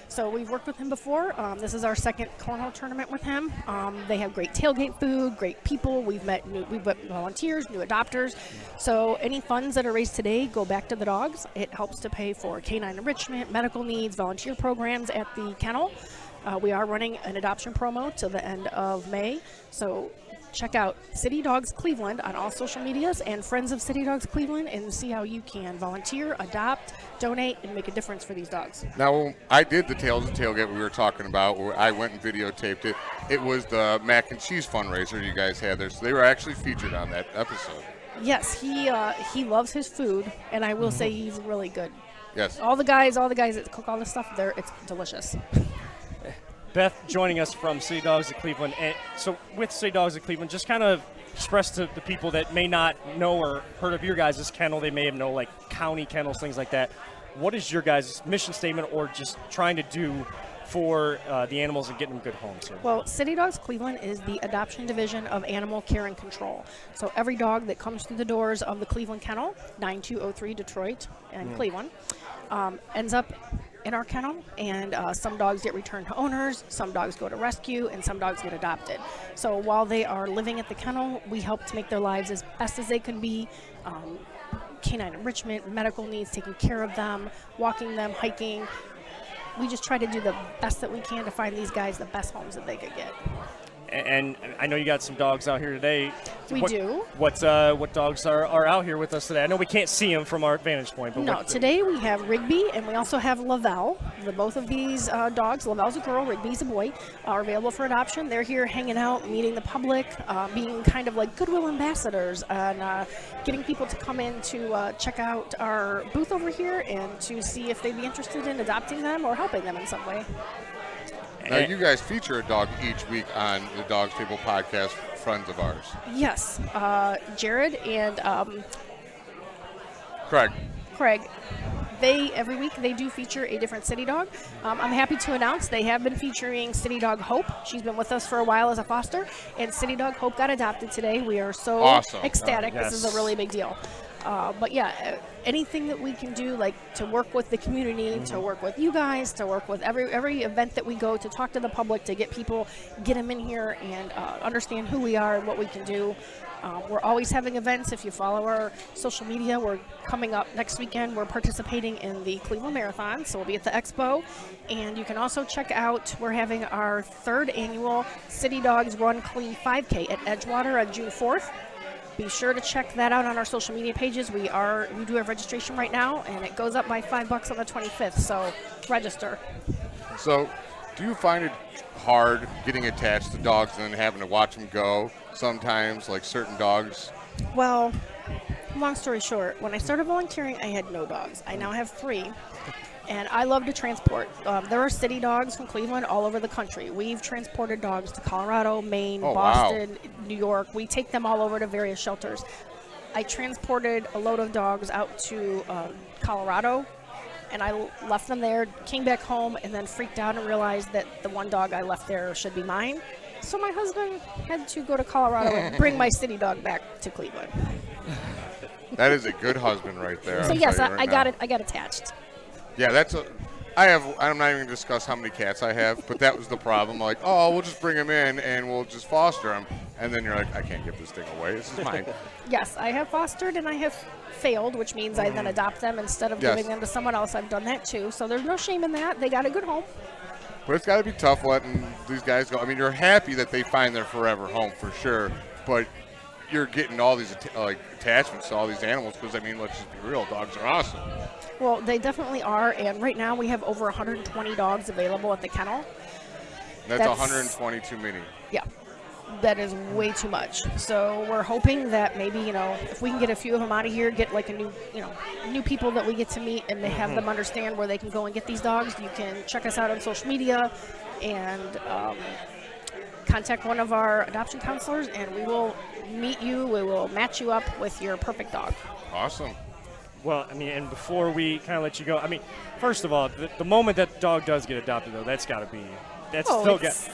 So we've worked with him before. This is our second cornhole tournament with him. They have great tailgate food, great people. We've met volunteers, new adopters. So any funds that are raised today go back to the dogs. It helps to pay for canine enrichment, medical needs, volunteer programs at the kennel. We are running an adoption promo till the end of May. So check out City Dogs Cleveland on all social medias and Friends of City Dogs Cleveland and see how you can volunteer, adopt, donate, and make a difference for these dogs. Now, I did the Tales of Tailgate we were talking about, where I went and videotaped it. It was the mac and cheese fundraiser you guys had there, so they were actually featured on that episode. Yes, he loves his food, and I will say he's really good. Yes. All the guys that cook all this stuff, it's delicious. Beth joining us from City Dogs of Cleveland. And so with City Dogs of Cleveland, just kind of express to the people that may not know or heard of your guys' kennel, they may have known like county kennels, things like that. What is your guys' mission statement or just trying to do for the animals and getting them good homes here? Well, City Dogs Cleveland is the adoption division of Animal Care and Control. So every dog that comes through the doors of the Cleveland Kennel, 9203 Detroit and Cleveland, ends up in our kennel, and some dogs get returned to owners, some dogs go to rescue, and some dogs get adopted. So while they are living at the kennel, we help to make their lives as best as they can be. Canine enrichment, medical needs, taking care of them, walking them, hiking. We just try to do the best that we can to find these guys the best homes that they could get. And I know you got some dogs out here today. We do. What dogs are out here with us today? I know we can't see them from our vantage point. But no, today we have Rigby and we also have Lavelle. Both of these dogs, Lavelle's a girl, Rigby's a boy, are available for adoption. They're here hanging out, meeting the public, being kind of like goodwill ambassadors, and getting people to come in to check out our booth over here and to see if they'd be interested in adopting them or helping them in some way. Now, you guys feature a dog each week on the Dawg's Table podcast, friends of ours. Yes. Jared and Craig. Every week they do feature a different city dog. I'm happy to announce they have been featuring City Dog Hope. She's been with us for a while as a foster, and City Dog Hope got adopted today. We are so ecstatic. Yes. This is a really big deal. But yeah, anything that we can do, like to work with the community, to work with you guys, to work with every event that we go to talk to the public, to get them in here and understand who we are and what we can do. We're always having events. If you follow our social media, we're coming up next weekend. We're participating in the Cleveland Marathon, so we'll be at the expo. And you can also check out, we're having our 3rd annual City Dogs Run Clean 5K at Edgewater on June 4th. Be sure to check that out on our social media pages. We do have registration right now, and it goes up by $5 on the 25th, so register. So, do you find it hard getting attached to dogs and then having to watch them go sometimes, like certain dogs? Well, long story short, when I started volunteering, I had no dogs. I now have 3. And I love to transport. There are city dogs from Cleveland all over the country. We've transported dogs to Colorado, Maine, Boston, New York. We take them all over to various shelters. I transported a load of dogs out to Colorado, and I left them there, came back home, and then freaked out and realized that the one dog I left there should be mine. So my husband had to go to Colorado and bring my city dog back to Cleveland. That is a good husband right there. So yes, I got attached. Yeah, I'm not even going to discuss how many cats I have, but that was the problem. Like, oh, we'll just bring them in and we'll just foster them. And then you're like, I can't give this thing away. This is mine. Yes, I have fostered and I have failed, which means I then adopt them instead of giving them to someone else. I've done that too. So there's no shame in that. They got a good home. But it's got to be tough letting these guys go. I mean, you're happy that they find their forever home for sure, but you're getting all these attachments to all these animals because, I mean, let's just be real, dogs are awesome. Well, they definitely are, and right now we have over 120 dogs available at the kennel. That's 120 too many. Yeah, that is way too much. So we're hoping that maybe, if we can get a few of them out of here, get like a new people that we get to meet and have them understand where they can go and get these dogs. You can check us out on social media and contact one of our adoption counselors, and we will meet you. We will match you up with your perfect dog. Awesome. Well, I mean, and before we kind of let you go, I mean, first of all, the moment that dog does get adopted, though, that's got to be that's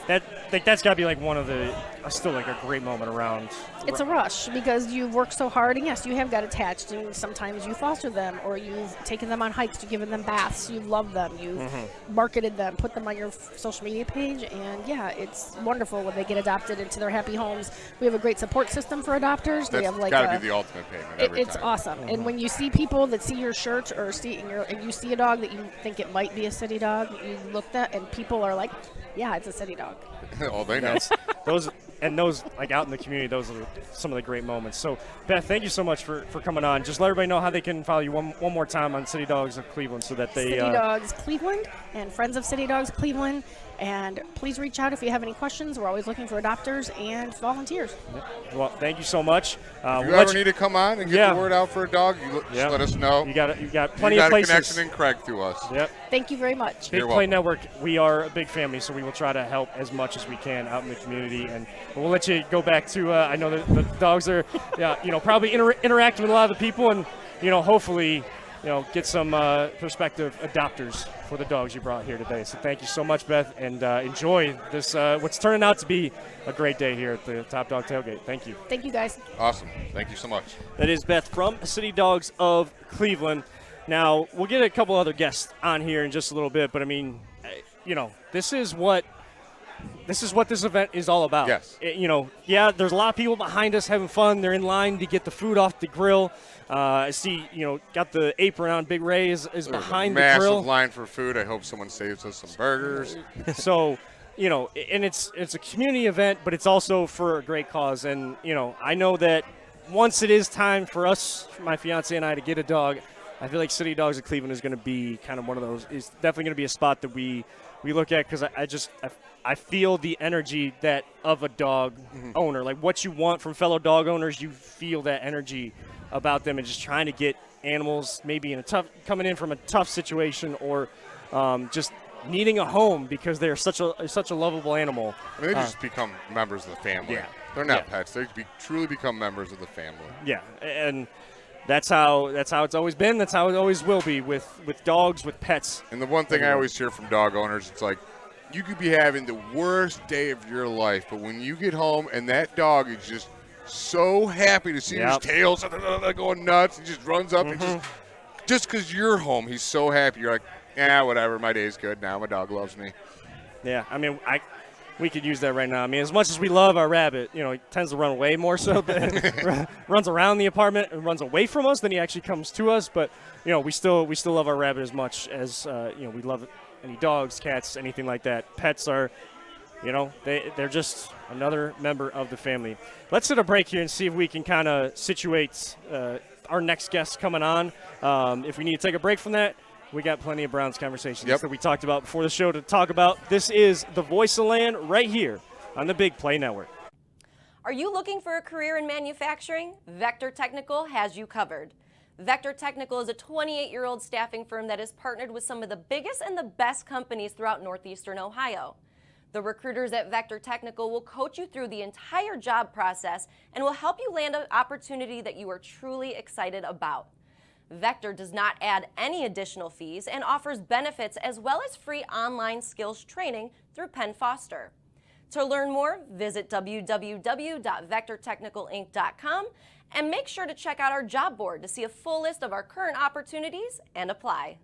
that's got to be like one of the still like a great moment around. It's a rush because you've worked so hard, and yes, you have got attached, and sometimes you foster them, or you've taken them on hikes, you've given them baths, you've loved them, you've marketed them, put them on your social media page, and yeah, it's wonderful when they get adopted into their happy homes. We have a great support system for adopters. That's got to be the ultimate payment every it's time. awesome. And when you see people that see your shirt or and you see a dog that you think it might be a city dog, you look at and people are like, yeah, it's a city dog. Oh, they know. Those like out in the community, those are some of the great moments. So Beth, thank you so much for coming on. Just let everybody know how they can follow you one more time on City Dogs of Cleveland, so that they City Dogs Cleveland and Friends of City Dogs Cleveland. And please reach out if you have any questions. We're always looking for adopters and volunteers. Well, thank you so much. If you ever need to come on and get the word out for a dog, just let us know. You got plenty of places. You got a connection in Craig through us. Yep. Thank you very much. Big Play Network, we are a big family, so we will try to help as much as we can out in the community. And we'll let you go back to, I know that the dogs are, probably interacting with a lot of the people, and, hopefully, get some prospective adopters for the dogs you brought here today. So thank you so much, Beth, and enjoy this, what's turning out to be a great day here at the Top Dog Tailgate. Thank you. Thank you, guys. Awesome. Thank you so much. That is Beth from City Dogs of Cleveland. Now, we'll get a couple other guests on here in just a little bit, but, I mean, this is what this event is all about. Yes. There's a lot of people behind us having fun. They're in line to get the food off the grill. I see, got the apron on. Big Ray is behind the grill. Massive line for food. I hope someone saves us some burgers. So, and it's a community event, but it's also for a great cause. And, I know that once it is time for us, my fiance and I, to get a dog, I feel like City Dogs of Cleveland is going to be kind of one of those. It's definitely going to be a spot that we look at, because I feel the energy of a dog owner. Like what you want from fellow dog owners, you feel that energy about them, and just trying to get animals maybe coming in from a tough situation, or just needing a home because they're such a lovable animal. I mean, they just become members of the family. Yeah. They're not pets. They truly become members of the family. Yeah, and that's how it's always been. That's how it always will be with dogs, with pets. And the one thing I always hear from dog owners, it's like, you could be having the worst day of your life, but when you get home and that dog is just so happy to see his tail going nuts, he just runs up and just because you're home, he's so happy. You're like, yeah, whatever, my day's good now. My dog loves me. Yeah, I mean, we could use that right now. I mean, as much as we love our rabbit, he tends to run away more so than runs around the apartment and runs away from us than he actually comes to us. But, we still love our rabbit as much as, we love any dogs, cats, anything like that. Pets are, they're just another member of the family. Let's hit a break here and see if we can kind of situate our next guest coming on. If we need to take a break from that, we got plenty of Browns conversations that we talked about before the show to talk about. This is the Voice of Land right here on the Big Play Network. Are you looking for a career in manufacturing? Vector Technical has you covered. Vector Technical is a 28-year-old staffing firm that has partnered with some of the biggest and the best companies throughout northeastern Ohio. The recruiters at Vector Technical will coach you through the entire job process and will help you land an opportunity that you are truly excited about. Vector does not add any additional fees and offers benefits as well as free online skills training through Penn Foster. To learn more, visit www.vectortechnicalinc.com and make sure to check out our job board to see a full list of our current opportunities and apply.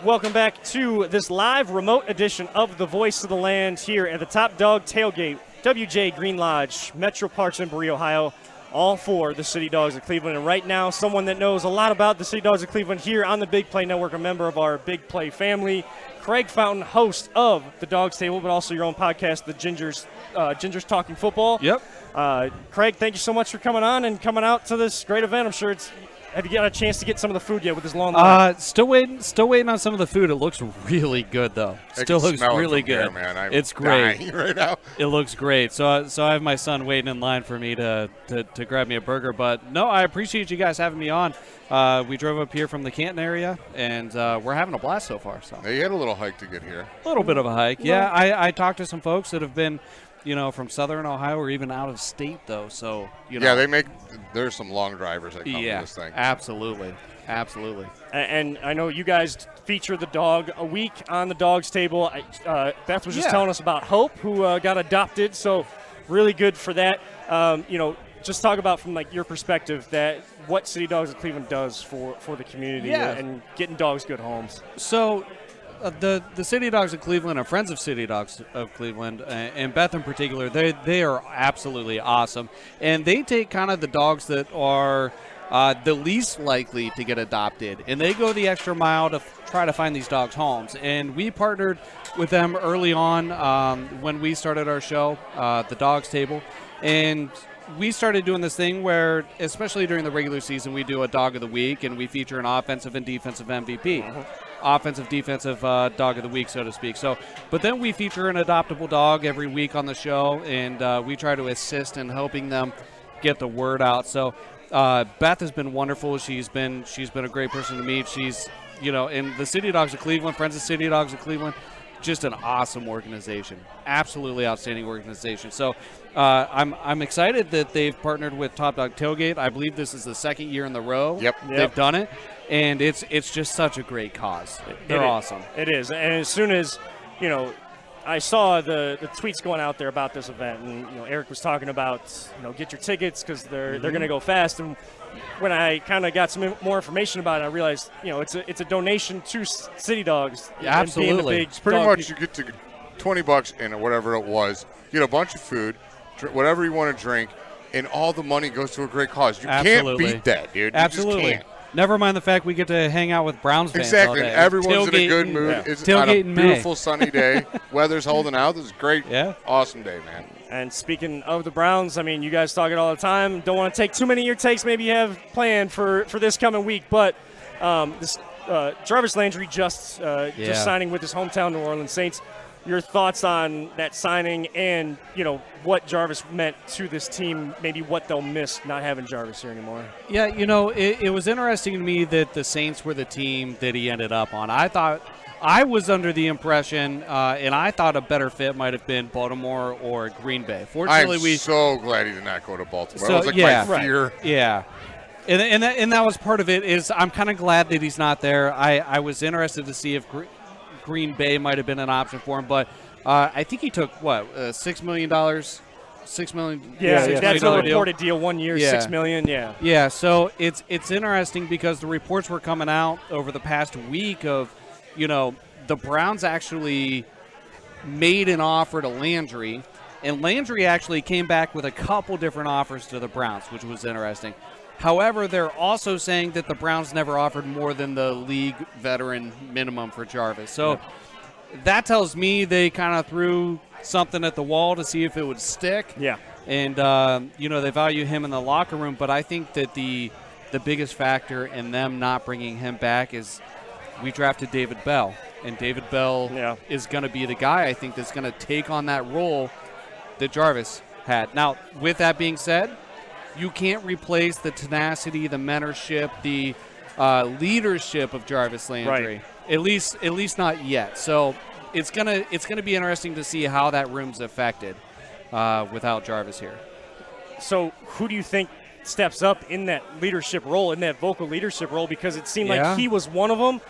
Welcome back to this live remote edition of the Voice of the Land here at the Top Dog Tailgate, WJ Green Lodge, Metro Parks in Berea, Ohio, all for the City Dogs of Cleveland. And right now, someone that knows a lot about the City Dogs of Cleveland here on the Big Play Network, a member of our Big Play family, Craig Fountain, host of the Dogs Table, but also your own podcast, the Gingers Talking Football. Yep. Craig, thank you so much for coming on and coming out to this great event. I'm sure have you got a chance to get some of the food yet with this long line? Still waiting on some of the food. It looks really good, though. Still looks really good. Here, man. It's great right now. It looks great. So I have my son waiting in line for me to grab me a burger. But no, I appreciate you guys having me on. We drove up here from the Canton area, and we're having a blast so far. So you had a little hike to get here. A little bit of a hike. Yeah, I talked to some folks that have been, from southern Ohio or even out of state, though. So, Yeah, there's some long drivers that come to this thing. Absolutely. Absolutely. And I know you guys feature the dog a week on the Dawg's Table. Beth was just telling us about Hope, who got adopted, so really good for that. Just talk about from like your perspective that what City Dogs of Cleveland does for the community and getting dogs good homes. So the City Dogs of Cleveland are friends of City Dogs of Cleveland, and Beth in particular, they are absolutely awesome. And they take kind of the dogs that are the least likely to get adopted, and they go the extra mile to try to find these dogs homes. And we partnered with them early on when we started our show, the Dawg's Table, and we started doing this thing where, especially during the regular season, we do a Dog of the Week, and we feature an offensive and defensive MVP. Offensive, defensive Dog of the Week, so to speak. But then we feature an adoptable dog every week on the show, and we try to assist in helping them get the word out. So Beth has been wonderful. She's been a great person to meet. She's, in the City Dogs of Cleveland, Friends of City Dogs of Cleveland, just an awesome organization, absolutely outstanding organization. So I'm excited that they've partnered with Dawg Tailgate. I believe this is the second year in the row they've done it, and it's just such a great cause. They're awesome. It is, and as soon as I saw the tweets going out there about this event, and Eric was talking about get your tickets because they're going to go fast. And when I kind of got some more information about it, I realized it's a donation to City Dogs. Yeah, absolutely. It's pretty much you get to $20 and whatever it was. You get a bunch of food, whatever you want to drink, and all the money goes to a great cause. You can't beat that, dude. Absolutely. You just can't. Never mind the fact we get to hang out with Browns fans exactly. all day. Everyone's in a good mood. It's on a beautiful sunny day. Weather's holding out. This is a great, awesome day, man. And speaking of the Browns, I mean, you guys talk it all the time. Don't want to take too many of your takes maybe you have planned for this coming week, but this Jarvis Landry just signing with his hometown New Orleans Saints. Your thoughts on that signing and, what Jarvis meant to this team, maybe what they'll miss not having Jarvis here anymore? Yeah, it was interesting to me that the Saints were the team that he ended up on. I was under the impression, and I thought a better fit might have been Baltimore or Green Bay. Fortunately, I'm so glad he did not go to Baltimore. So, that was my fear. Right. Yeah. And that was part of it is I'm kind of glad that he's not there. I was interested to see if Green Bay might have been an option for him, but I think he took $6 million. $6 million. Yeah, that's a reported deal. 1 year, $6 million. Yeah. Yeah. So it's interesting because the reports were coming out over the past week of, the Browns actually made an offer to Landry, and Landry actually came back with a couple different offers to the Browns, which was interesting. However, they're also saying that the Browns never offered more than the league veteran minimum for Jarvis. So that tells me they kind of threw something at the wall to see if it would stick. Yeah. And, they value him in the locker room. But I think that the biggest factor in them not bringing him back is we drafted David Bell. And David Bell is going to be the guy, I think, that's going to take on that role that Jarvis had. Now, with that being said, you can't replace the tenacity, the mentorship, the leadership of Jarvis Landry. Right. At least not yet. So it's gonna be interesting to see how that room's affected without Jarvis here. So who do you think steps up in that leadership role, in that vocal leadership role? Because it seemed like he was one of them.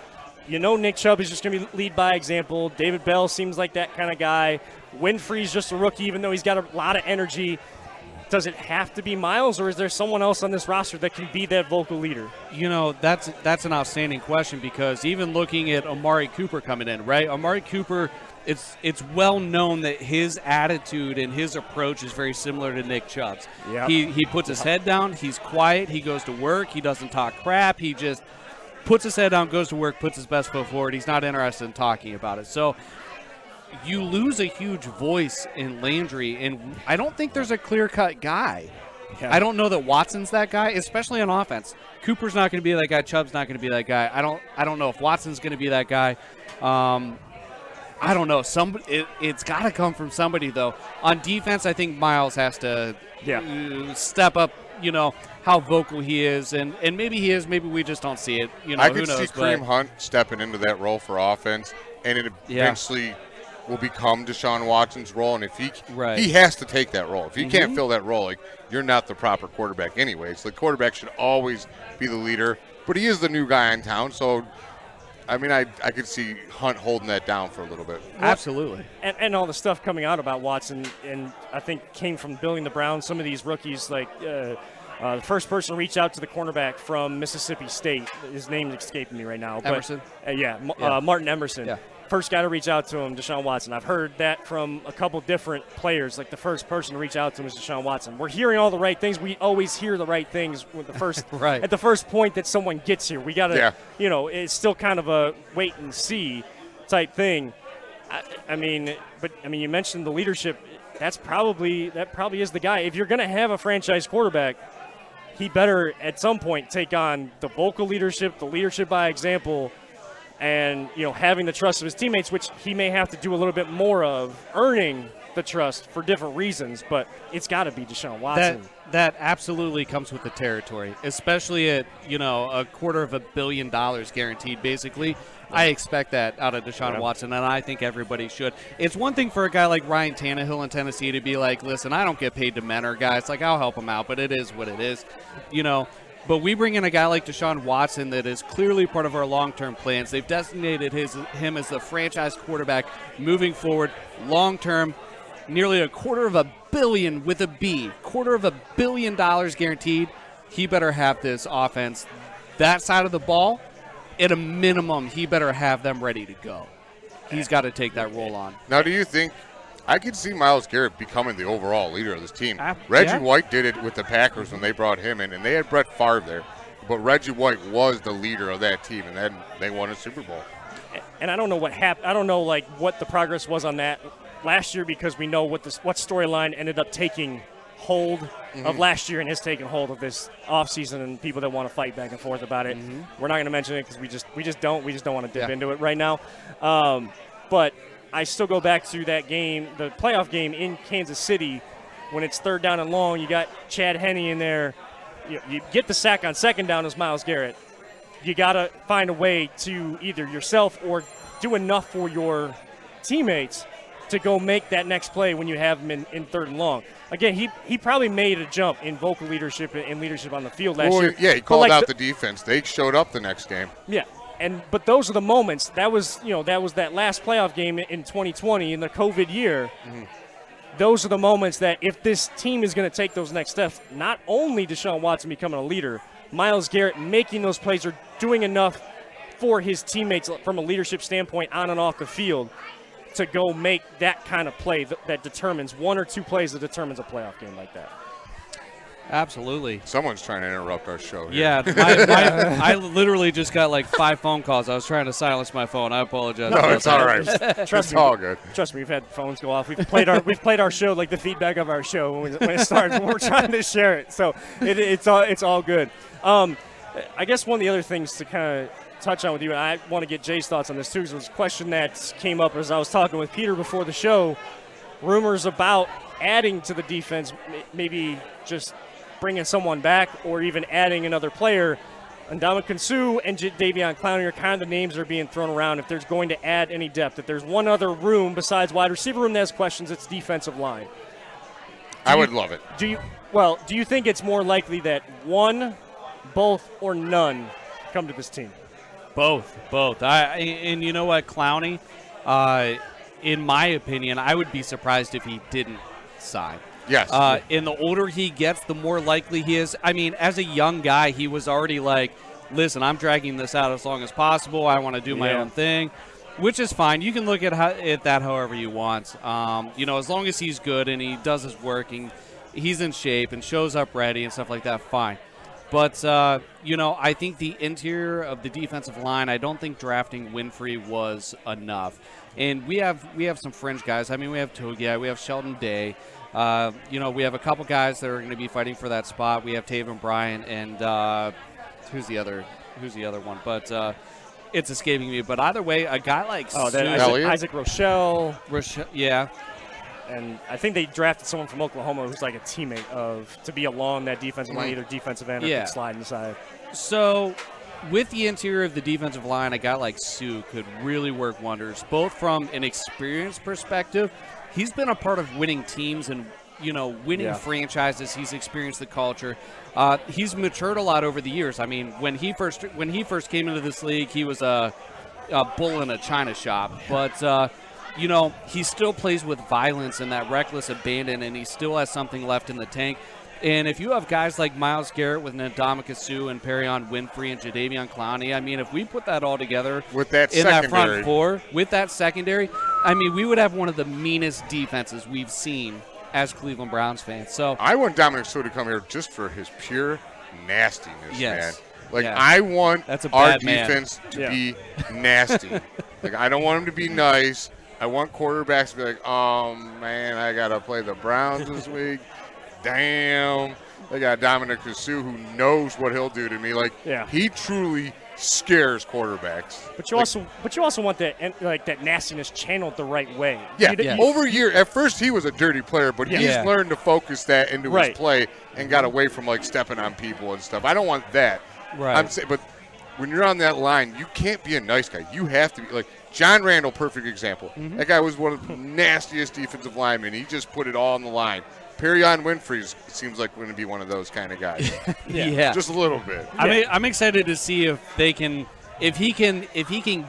Nick Chubb is just going to lead by example. David Bell seems like that kind of guy. Winfrey's just a rookie, even though he's got a lot of energy. Does it have to be Miles, or is there someone else on this roster that can be that vocal leader? That's an outstanding question, because even looking at Amari Cooper coming in, right? Amari Cooper, it's well known that his attitude and his approach is very similar to Nick Chubb's. Yep. He puts his head down, he's quiet, he goes to work, he doesn't talk crap, he just puts his head down, goes to work, puts his best foot forward. He's not interested in talking about it. So you lose a huge voice in Landry, and I don't think there's a clear-cut guy. Yeah. I don't know that Watson's that guy, especially on offense. Cooper's not going to be that guy. Chubb's not going to be that guy. I don't know if Watson's going to be that guy. I don't know. It's got to come from somebody, though. On defense, I think Miles has to step up, how vocal he is. And maybe he is. Maybe we just don't see it. I could see Kareem Hunt stepping into that role for offense, and it eventually will become Deshaun Watson's role. And if he has to take that role. If he can't fill that role, you're not the proper quarterback anyways. The quarterback should always be the leader. but he is the new guy in town, so I mean, I could see Hunt holding that down for a little bit. Absolutely. And all the stuff coming out about Watson, and I think came from building the Browns. Some of these rookies, like the first person to reach out to the cornerback from Mississippi State, his name is escaping me right now. Emerson? But, Martin Emerson. Yeah. First guy to reach out to him, Deshaun Watson. I've heard that from a couple different players. Like the first person to reach out to him is Deshaun Watson. We're hearing all the right things. We always hear the right things with the first right. at the first point that someone gets here. We got to, it's still kind of a wait and see type thing. I mean, you mentioned the leadership. That probably is the guy. If you're going to have a franchise quarterback, he better at some point take on the vocal leadership, the leadership by example. And, having the trust of his teammates, which he may have to do a little bit more of, earning the trust for different reasons, but it's got to be Deshaun Watson. That absolutely comes with the territory, especially at, $250 million guaranteed, basically. I expect that out of Deshaun Watson, and I think everybody should. It's one thing for a guy like Ryan Tannehill in Tennessee to be like, listen, I don't get paid to mentor guys. Like, I'll help him out, but it is what it is, But we bring in a guy like Deshaun Watson that is clearly part of our long-term plans. They've designated him as the franchise quarterback moving forward, long-term, nearly $250 million with a B, $250 million guaranteed. He better have this offense, that side of the ball, at a minimum, he better have them ready to go. He's got to take that role on. Now, do you think I could see Myles Garrett becoming the overall leader of this team? Reggie White did it with the Packers when they brought him in, and they had Brett Favre there. But Reggie White was the leader of that team, and then they won a Super Bowl. And I don't know what happened. I don't know what the progress was on that last year, because we know what storyline ended up taking hold of last year and has taken hold of this offseason, and people that want to fight back and forth about it. We're not going to mention it because we just don't want to dip into it right now. But I still go back to that game, the playoff game in Kansas City, when it's third down and long. You got Chad Henne in there. You get the sack on second down as Myles Garrett. You got to find a way to either yourself or do enough for your teammates to go make that next play when you have them in third and long. Again, he probably made a jump in vocal leadership and leadership on the field last year. Yeah, he called out the defense. They showed up the next game. Yeah. But those are the moments. That was that last playoff game in 2020 in the COVID year. Those are the moments that if this team is going to take those next steps, not only Deshaun Watson becoming a leader, Myles Garrett making those plays or doing enough for his teammates from a leadership standpoint on and off the field to go make that kind of play that determines one or two plays that determines a playoff game like that. Absolutely. Someone's trying to interrupt our show here. Yeah, I literally just got like 5 phone calls. I was trying to silence my phone. I apologize. No, it's all right. It's all good. Trust me, we've had phones go off. We've played our show, like the feedback of our show when it starts when we're trying to share it. So it's all good. I guess one of the other things to kind of touch on with you, and I want to get Jay's thoughts on this too, because it was a question that came up as I was talking with Peter before the show. Rumors about adding to the defense, maybe just bringing someone back or even adding another player. Ndamukong Suh and Davion Clowney are kind of the names that are being thrown around if there's going to add any depth. If there's one other room besides wide receiver room that has questions, it's defensive line. I would love it. Do you think it's more likely that one, both, or none come to this team? Both. And you know what, Clowney, in my opinion, I would be surprised if he didn't sign. Yes. And the older he gets, the more likely he is. I mean, as a young guy, he was already like, listen, I'm dragging this out as long as possible. I want to do my own thing, which is fine. You can look at that however you want. As long as he's good and he does his work and he's in shape and shows up ready and stuff like that, fine. But, I think the interior of the defensive line, I don't think drafting Winfrey was enough. And we have some fringe guys. I mean, we have Togia, we have Sheldon Day. We have a couple guys that are going to be fighting for that spot. We have Taven Bryan and who's the other one? But it's escaping me. But either way, a guy like Isaac Rochelle. Yeah. And I think they drafted someone from Oklahoma who's like a teammate to be along that defensive line, either defensive end or could slide inside. So with the interior of the defensive line, a guy like Suh could really work wonders, both from an experience perspective. He's been a part of winning teams and winning franchises. He's experienced the culture. He's matured a lot over the years. I mean, when he first came into this league, he was a bull in a china shop. But he still plays with violence and that reckless abandon, and he still has something left in the tank. And if you have guys like Myles Garrett with Ndamukong Suh and Perion Winfrey and Jadeveon Clowney, I mean, if we put that all together with that in that front four, with that secondary, I mean, we would have one of the meanest defenses we've seen as Cleveland Browns fans. So I want Ndamukong Suh to come here just for his pure nastiness, man. Like, yeah. I want our defense man. to be nasty. Like, I don't want him to be nice. I want quarterbacks to be like, oh, man, I got to play the Browns this week. Damn. They got Ndamukong Suh who knows what he'll do to me. Like, he truly scares quarterbacks. But you also want that nastiness channeled the right way. Yeah. Over a year, at first he was a dirty player, but he's learned to focus that into his play and got away from like stepping on people and stuff. I don't want that. Right. I'm saying, but when you're on that line, you can't be a nice guy. You have to be like John Randall, perfect example. Mm-hmm. That guy was one of the nastiest defensive linemen. He just put it all on the line. Perion Winfrey seems like going to be one of those kind of guys. Just a little bit. I'm excited to see if he can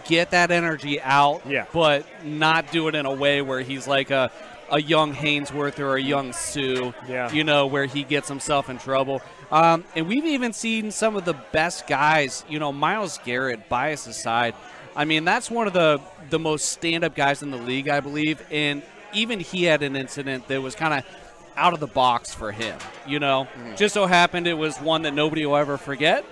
get that energy out, but not do it in a way where he's like a young Hainsworth or a young Sue, where he gets himself in trouble. And we've even seen some of the best guys, Myles Garrett, bias aside. I mean, that's one of the most stand-up guys in the league, I believe. And even he had an incident that was kind of out of the box for him, Just so happened it was one that nobody will ever forget.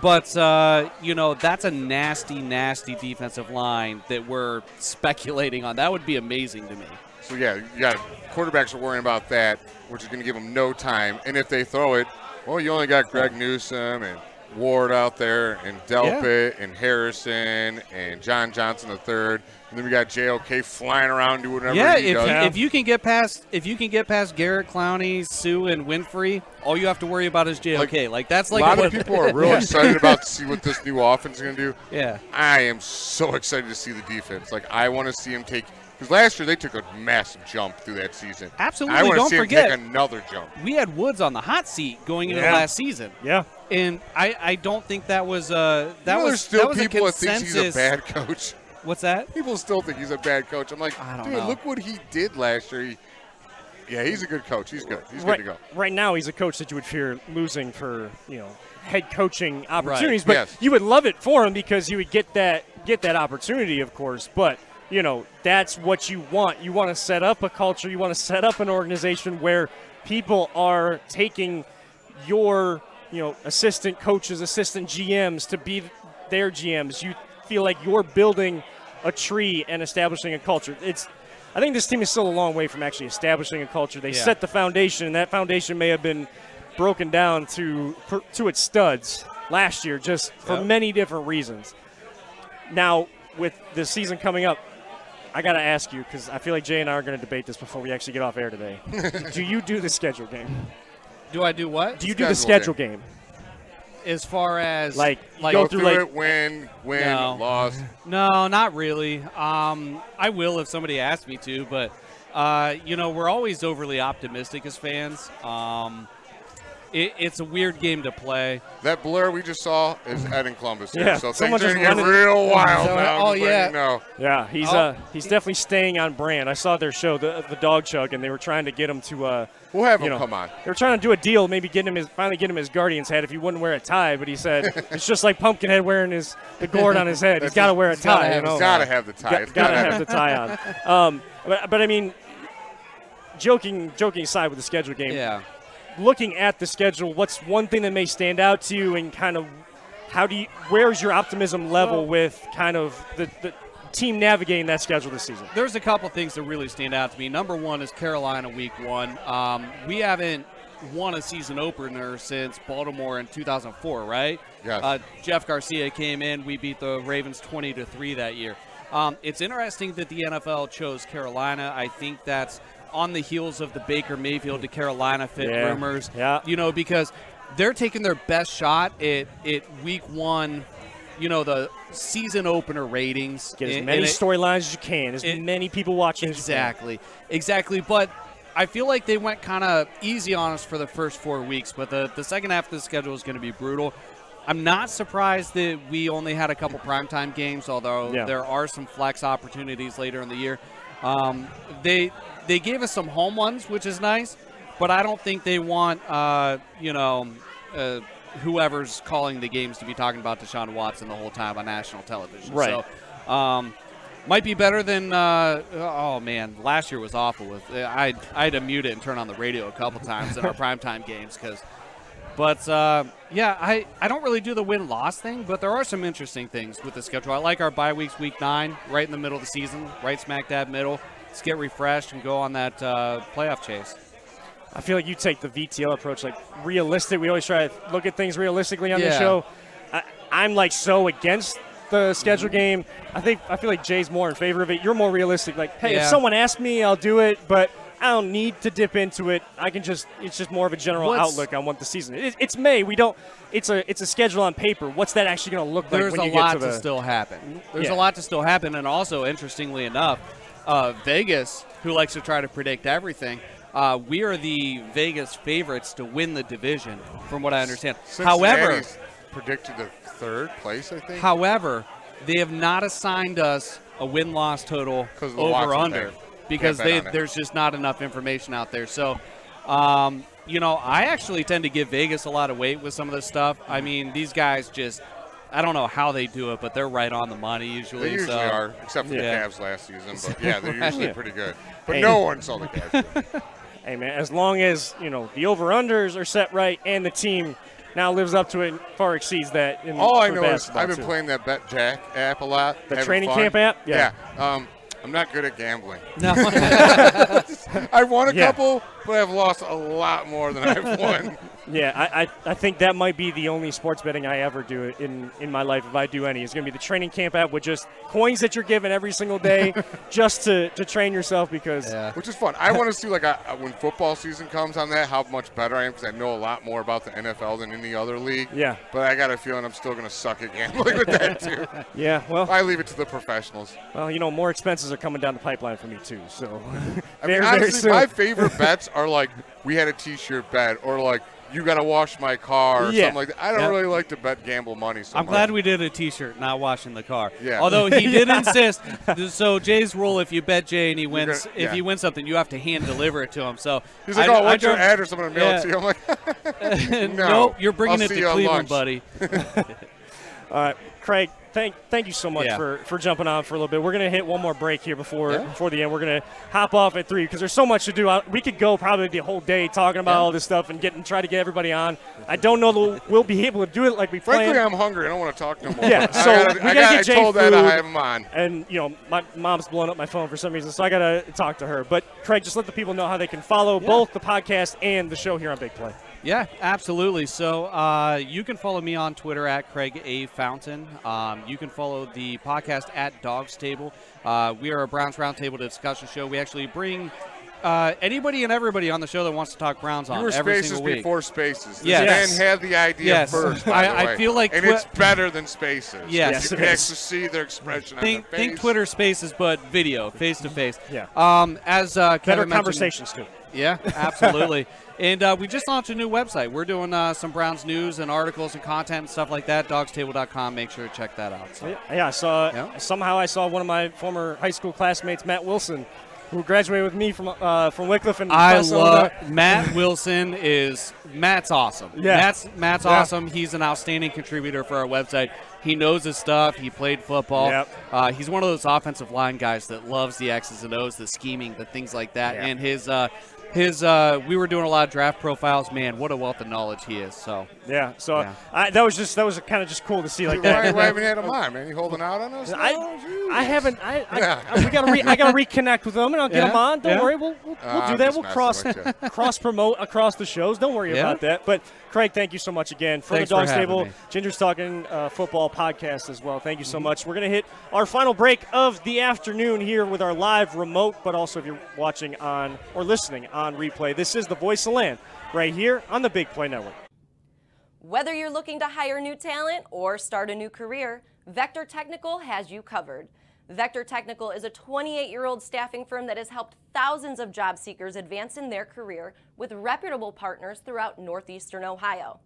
But, that's a nasty, nasty defensive line that we're speculating on. That would be amazing to me. So, you got quarterbacks are worrying about that, which is going to give them no time. And if they throw it, well, you only got Greg Newsome and Ward out there and Delpit and Harrison and John Johnson III. And then we got JOK flying around doing whatever he does. If you can get past Garrett, Clowney, Sue, and Winfrey, all you have to worry about is JOK. That's like a lot of people are real excited about to see what this new offense is going to do. Yeah, I am so excited to see the defense. Like, I want to see him take. Because last year they took a massive jump through that season. Absolutely, I want to see forget, him take another jump. We had Woods on the hot seat going into last season. Yeah, and I don't think that was there's still was people a that think he's a bad coach. What's that? People still think he's a bad coach. I'm like, dude, look what he did last year. He's a good coach. He's good. He's good to go. Right now, he's a coach that you would fear losing for head coaching opportunities. Right. But you would love it for him because you would get that opportunity, of course. But that's what you want. You want to set up a culture. You want to set up an organization where people are taking your, assistant coaches, assistant GMs to be their GMs. You feel like you're building a tree and establishing a culture. I think this team is still a long way from actually establishing a culture. They set the foundation, and that foundation may have been broken down to its studs last year just for many different reasons. Now, with the season coming up, I got to ask you, because I feel like Jay and I are going to debate this before we actually get off air today. Do you do the schedule game? Do I do what? Do you do the schedule game? As far as go through it, win, loss. No, not really. I will if somebody asks me to, but we're always overly optimistic as fans. It's a weird game to play. That blur we just saw is Ed in Columbus here, yeah, so things are getting real wild now. Yeah, he's definitely staying on brand. I saw their show, the Dog Chug, and they were trying to get him to. We'll have him come on. They were trying to do a deal, maybe finally get him his Guardians hat if he wouldn't wear a tie. But he said it's just like Pumpkinhead wearing the gourd on his head. He's got to wear a tie. He's got to have the tie. Got to have the tie on. But I mean, joking aside with the schedule game. Yeah. Looking at the schedule, what's one thing that may stand out to you, and kind of where's your optimism level with kind of the team navigating that schedule this season? There's a couple things that really stand out to me. Number one is Carolina week 1. We haven't won a season opener since Baltimore in 2004, right? Yes. Jeff Garcia came in. We beat the Ravens 20-3 that year. It's interesting that the NFL chose Carolina. I think that's on the heels of the Baker Mayfield to Carolina fit rumors. Yeah. Because they're taking their best shot at week 1, the season opener ratings. Get as many storylines as you can, as many people watching. Exactly. But I feel like they went kind of easy on us for the first 4 weeks, but the second half of the schedule is going to be brutal. I'm not surprised that we only had a couple primetime games, although there are some flex opportunities later in the year. They gave us some home ones, which is nice, but I don't think they want whoever's calling the games to be talking about Deshaun Watson the whole time on national television. Right. So might be better than last year was awful. I had to mute it and turn on the radio a couple times in our primetime games I don't really do the win-loss thing, but there are some interesting things with the schedule. I like our bye weeks, week 9, right in the middle of the season, right smack dab middle. Let's get refreshed and go on that playoff chase. I feel like you take the VTL approach, like realistic. We always try to look at things realistically on the show. I'm like so against the schedule game. I feel like Jay's more in favor of it. You're more realistic. Like, hey, if someone asks me, I'll do it, but I don't need to dip into it. It's just more of a general outlook on what the season is. It's May. It's a schedule on paper. What's that actually going to look like when you get to the – There's a lot to still happen. There's a lot to still happen, and also, interestingly enough, Vegas, who likes to try to predict everything, we are the Vegas favorites to win the division, from what I understand. However, predicted the 3rd place, I think. However, they have not assigned us a win-loss total over-under. Because there's just not enough information out there. So, I actually tend to give Vegas a lot of weight with some of this stuff. I mean, these guys I don't know how they do it, but they're right on the money usually. They usually are, except for the Cavs last season. But, they're usually pretty good. But no one saw the Cavs. Hey, man, as long as, the over-unders are set right and the team now lives up to it and far exceeds that. All I know is I've been playing that Bet Jack app a lot. The training camp app? Yeah. I'm not good at gambling. No. I've won a couple, but I've lost a lot more than I've won. Yeah, I think that might be the only sports betting I ever do in my life, if I do any. It's going to be the training camp app with just coins that you're given every single day just to train yourself because – Which is fun. I want to see, when football season comes on that, how much better I am because I know a lot more about the NFL than any other league. Yeah. But I got a feeling I'm still going to suck at gambling with that, too. Yeah, well – I leave it to the professionals. Well, more expenses are coming down the pipeline for me, too. So honestly, my favorite bets are we had a T-shirt bet or you got to wash my car or something like that. I don't really like to bet gamble money so I'm glad we did a T-shirt, not washing the car. Yeah. Although he did insist. So Jay's rule, if you bet Jay and he wins, if you win something, you have to hand deliver it to him. So he's like, what's your address? I'm going to mail it to you. I'm like, no, nope, you're bringing it to Cleveland, buddy. All right, Craig. Thank you so much for jumping on for a little bit. We're going to hit one more break here before the end. We're going to hop off at 3 because there's so much to do. We could go probably the whole day talking about all this stuff and try to get everybody on. I don't know that we'll be able to do it like we planned. Frankly, I'm hungry. I don't want to talk no more. Yeah, so I told that I have him on. And, my mom's blowing up my phone for some reason, so I got to talk to her. But, Craig, just let the people know how they can follow both the podcast and the show here on Big Play. Yeah, absolutely. So you can follow me on Twitter at Craig A. Fountain. You can follow the podcast at Dawg's Table. We are a Browns Roundtable discussion show. We actually bring anybody and everybody on the show that wants to talk Browns on every single week. Before Spaces. This man had the idea first, by the way. I feel like it's better than Spaces. Yes. You can actually see their expression on their face. Think Twitter Spaces, but video, face-to-face. Yeah. As Kevin better conversations, too. Yeah, absolutely. And we just launched a new website. We're doing some Browns news and articles and content and stuff like that. Dawgstable.com. Make sure to check that out. So. Yeah, I saw one of my former high school classmates, Matt Wilson, who graduated with me from Wycliffe. And I love Matt Wilson. Matt's awesome. Yeah. Matt's awesome. He's an outstanding contributor for our website. He knows his stuff. He played football. Yep. He's one of those offensive line guys that loves the X's and O's, the scheming, the things like that. Yeah. And we were doing a lot of draft profiles. Man, what a wealth of knowledge he is. So that was kind of just cool to see like that. Why haven't you had him on, man? You holding out on us? I haven't. I got to reconnect with them, and I'll get them on. Don't worry, we'll do that. We'll cross promote across the shows. Don't worry about that. But Craig, thank you so much again for the Dawg's Table, Ginger's Talking Football podcast as well. Thank you so much. We're gonna hit our final break of the afternoon here with our live remote, but also if you're watching on or listening on replay, this is the Voice of the Land right here on the Big Play Network. Whether you're looking to hire new talent or start a new career, Vector Technical has you covered. Vector Technical is a 28-year-old staffing firm that has helped thousands of job seekers advance in their career with reputable partners throughout northeastern Ohio.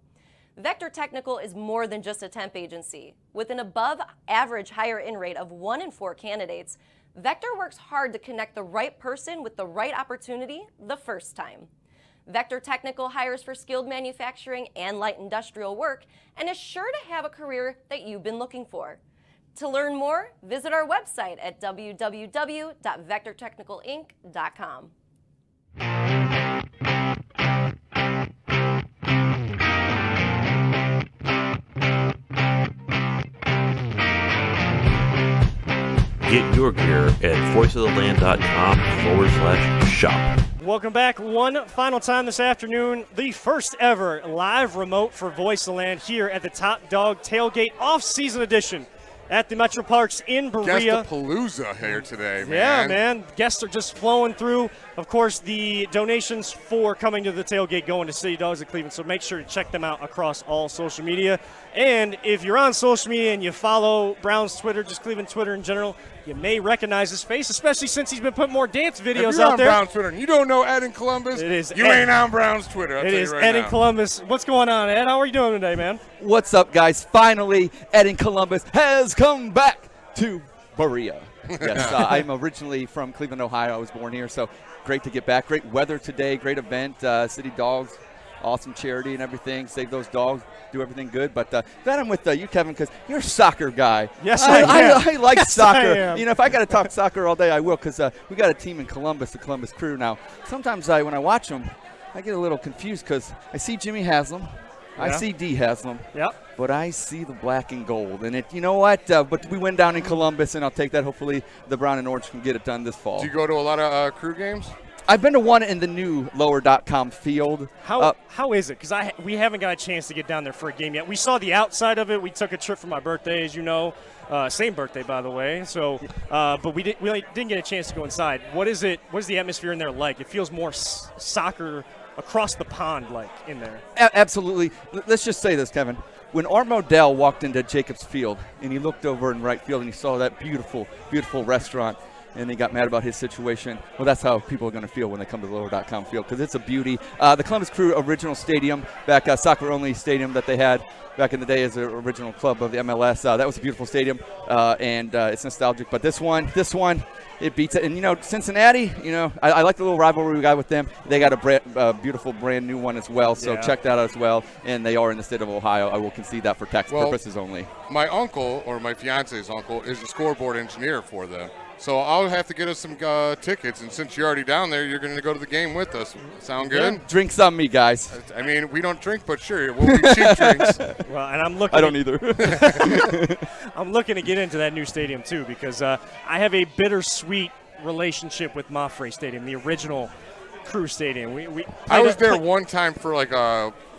Vector Technical is more than just a temp agency. With an above-average hire-in rate of 1 in 4 candidates, Vector works hard to connect the right person with the right opportunity the first time. Vector Technical hires for skilled manufacturing and light industrial work and is sure to have a career that you've been looking for. To learn more, visit our website at www.vectortechnicalinc.com. Get your gear at voiceoftheland.com/shop. Welcome back one final time this afternoon. The first ever live remote for Voice of the Land here at the Top Dog Tailgate off-season edition at the Metro Parks in Berea. Guestapalooza here today, man. Yeah, man. Guests are just flowing through. Of course, the donations for coming to the tailgate going to City Dogs of Cleveland, so make sure to check them out across all social media. And if you're on social media and you follow Brown's Twitter, just Cleveland Twitter in general, you may recognize his face, especially since he's been putting more dance videos if you're out on there. Brown's Twitter and you don't know Ed in Columbus, it is you Ed. ain't on Brown's Twitter. It is Ed in Columbus. What's going on, Ed? How are you doing today, man? What's up, guys? Finally, Ed in Columbus has come back to Berea. Yes, I'm originally from Cleveland, Ohio. I was born here, so great to get back. Great weather today, great event. City Dogs, awesome charity and everything. Save those dogs, do everything good. But glad I'm with you, Kevin, because you're a soccer guy. Yes, I am. I like yes, soccer. I am. You know, if I got to talk soccer all day, I will, because we got a team in Columbus, the Columbus Crew. Now, sometimes when I watch them, I get a little confused because I see Jimmy Haslam. Yeah. I see D. Haslam. Yep. But I see the black and gold. And you know what? But we went down in Columbus, and I'll take that. Hopefully the brown and orange can get it done this fall. Do you go to a lot of Crew games? I've been to one in the new lower.com field. How is it? Because we haven't got a chance to get down there for a game yet. We saw the outside of it. We took a trip for my birthday, as you know. Same birthday, by the way. So, but we didn't get a chance to go inside. What is it? What is the atmosphere in there like? It feels more soccer across the pond like in there. Absolutely. Let's just say this, Kevin. When Art Modell walked into Jacobs Field and he looked over in right field and he saw that beautiful, beautiful restaurant and he got mad about his situation, well, that's how people are going to feel when they come to the lower.com field, because it's a beauty. The Columbus Crew original stadium, back soccer-only stadium that they had back in the day as the original club of the MLS, that was a beautiful stadium, and it's nostalgic. But this one, it beats it. And, you know, Cincinnati, you know, I like the little rivalry we got with them. They got a beautiful brand new one as well, so check that out as well. And they are in the state of Ohio. I will concede that for tax purposes only. My uncle, or my fiance's uncle, is the scoreboard engineer for them. So I'll have to get us some tickets, and since you're already down there, you're going to go to the game with us. Sound good? Yeah. Drinks on me, guys. I mean, we don't drink, but sure, we'll be cheap drinks. Well, and I'm looking. I don't either. I'm looking to get into that new stadium too, because I have a bittersweet relationship with Mafre Stadium, the original Crew Stadium. I was there one time for like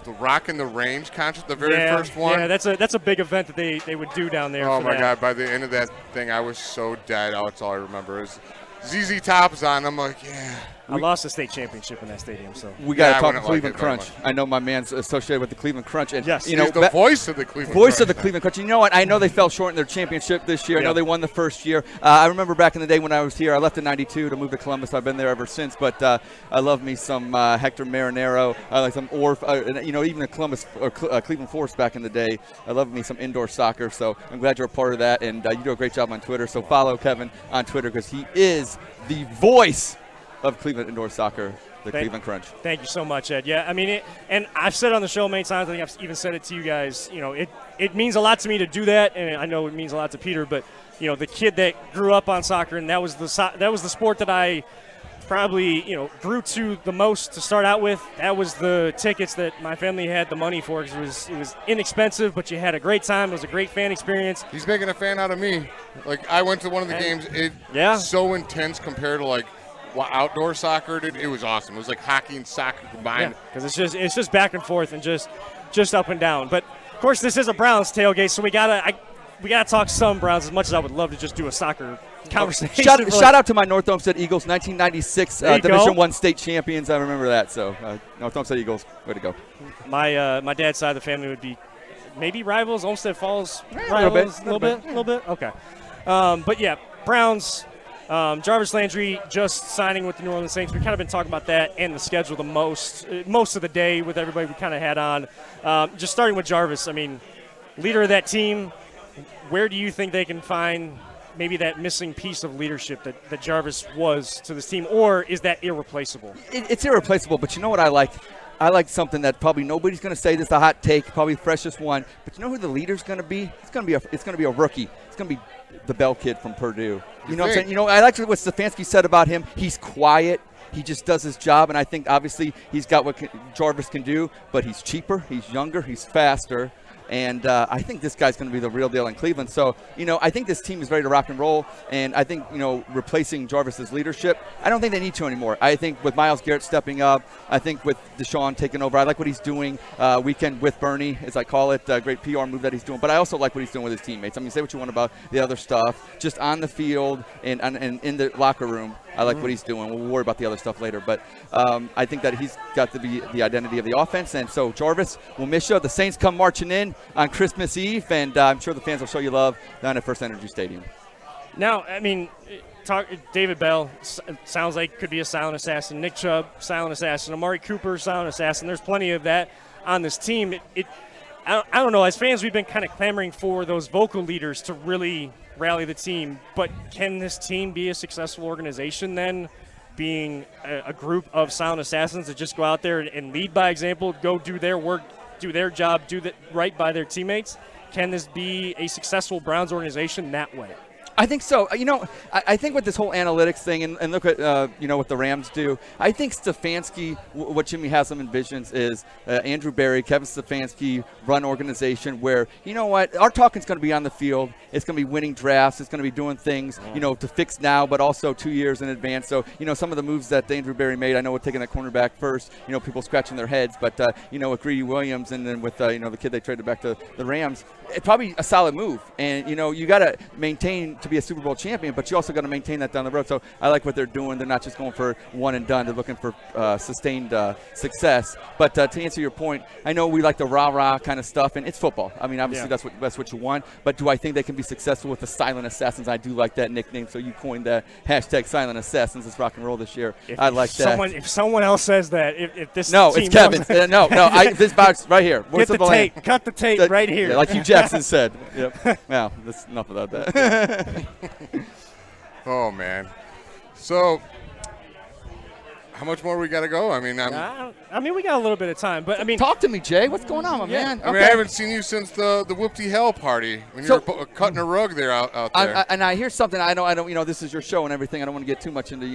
the Rock in the Range concert, the very first one. Yeah, that's a big event that they would do down there. Oh my God! By the end of that thing, I was so dead. That's all I remember is ZZ Top's on. I'm like, yeah. I lost the state championship in that stadium, so we got to talk Cleveland Crunch. I know my man's associated with the Cleveland Crunch, and yes, you know, he's the voice of the Cleveland Crunch. of the Cleveland Crunch. You know what? I know they fell short in their championship this year. I know they won the first year. I remember back in the day when I was here. I left in '92 to move to Columbus. I've been there ever since. But I love me some Hector Marinero. I like some Orf. You know, even the Columbus or Cleveland Force back in the day. I love me some indoor soccer. So I'm glad you're a part of that, and you do a great job on Twitter. So follow Kevin on Twitter because he is the voice of Cleveland indoor soccer, Cleveland Crunch. Thank you so much, Ed. Yeah, I mean, and I've said it on the show many times. I think I've even said it to you guys. You know, it means a lot to me to do that, and I know it means a lot to Peter. But you know, the kid that grew up on soccer, and that was the sport that I probably grew to the most to start out with. That was the tickets that my family had the money for because it was inexpensive, but you had a great time. It was a great fan experience. He's making a fan out of me. Like I went to one of the games. It's so intense compared to like outdoor soccer. It was awesome. It was like hockey and soccer combined. Because it's just back and forth and just up and down. But of course, this is a Browns tailgate, so we gotta talk some Browns as much as I would love to just do a soccer conversation. Shout out to my North Olmsted Eagles, 1996 Division I state champions. I remember that. So North Olmsted Eagles, way to go. My dad's side of the family would be maybe rivals, Olmsted Falls rivals, a little bit. Okay. But yeah, Browns, Jarvis Landry just signing with the New Orleans Saints. We've kind of been talking about that and the schedule the most of the day with everybody we kind of had on. Just starting with Jarvis, I mean, leader of that team, where do you think they can find maybe that missing piece of leadership that Jarvis was to this team, or is that irreplaceable? It's irreplaceable, but you know what I like? I like something that probably nobody's going to say. This is a hot take, probably the freshest one. But you know who the leader's going to be? It's going to be a rookie. It's going to be the Bell kid from Purdue. You know what I'm saying? You know, I like what Stefanski said about him. He's quiet. He just does his job, and I think obviously he's got what Jarvis can do. But he's cheaper. He's younger. He's faster. And I think this guy's going to be the real deal in Cleveland. So, you know, I think this team is ready to rock and roll. And I think, you know, replacing Jarvis's leadership, I don't think they need to anymore. I think with Myles Garrett stepping up, I think with Deshaun taking over, I like what he's doing weekend with Bernie, as I call it, a great PR move that he's doing. But I also like what he's doing with his teammates. I mean, say what you want about the other stuff. Just on the field and in the locker room, I like what he's doing. We'll worry about the other stuff later. But I think that he's got to be the identity of the offense. And so, Jarvis, we'll miss you. The Saints come marching in on Christmas Eve, and I'm sure the fans will show you love down at First Energy Stadium. Now, I mean, David Bell sounds like could be a silent assassin. Nick Chubb, silent assassin. Amari Cooper, silent assassin. There's plenty of that on this team. I don't know. As fans, we've been kind of clamoring for those vocal leaders to really rally the team. But can this team be a successful organization then, being a group of silent assassins that just go out there and lead by example, go do their work, do their job, do right by their teammates? Can this be a successful Browns organization that way? I think so. You know, I think with this whole analytics thing, and look at, you know, what the Rams do, I think Stefanski, what Jimmy Haslam envisions is Andrew Berry, Kevin Stefanski run organization where, you know what, our talking's going to be on the field. It's going to be winning drafts. It's going to be doing things, you know, to fix now, but also 2 years in advance. So, you know, some of the moves that Andrew Berry made, I know we're taking that cornerback first, you know, people scratching their heads, but, you know, with Greedy Williams and then with, you know, the kid they traded back to the Rams, it's probably a solid move. And, you know, you got to maintain to be a Super Bowl champion, but you also got to maintain that down the road. So I like what they're doing. They're not just going for one and done. They're looking for sustained success. But to answer your point, I know we like the rah-rah kind of stuff, and it's football. I mean, obviously that's what you want. But do I think they can be successful with the Silent Assassins? I do like that nickname. So you coined that hashtag Silent Assassins. It's rock and roll this year. I like that. If someone else says that, if this no, team it's Kevin. No, this box right here. Get the tape. Cut the tape right here. Yeah, like Hugh Jackson said. Yep. Well, that's enough about that. Oh, man. So, how much more we got to go? I mean, we got a little bit of time, but I mean, talk to me, Jay. What's going on, my man? I mean, I haven't seen you since the Whoopty Hell party when you were cutting a rug there out there. And I hear something. I don't. You know, this is your show and everything. I don't want to get too much into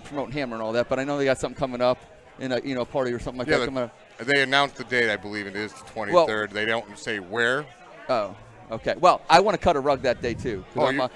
promoting Hammer and all that, but I know they got something coming up in a party or something like that coming up. They announced the date. I believe it is the 23rd. Well, they don't say where. Oh. Okay. Well, I want to cut a rug that day too.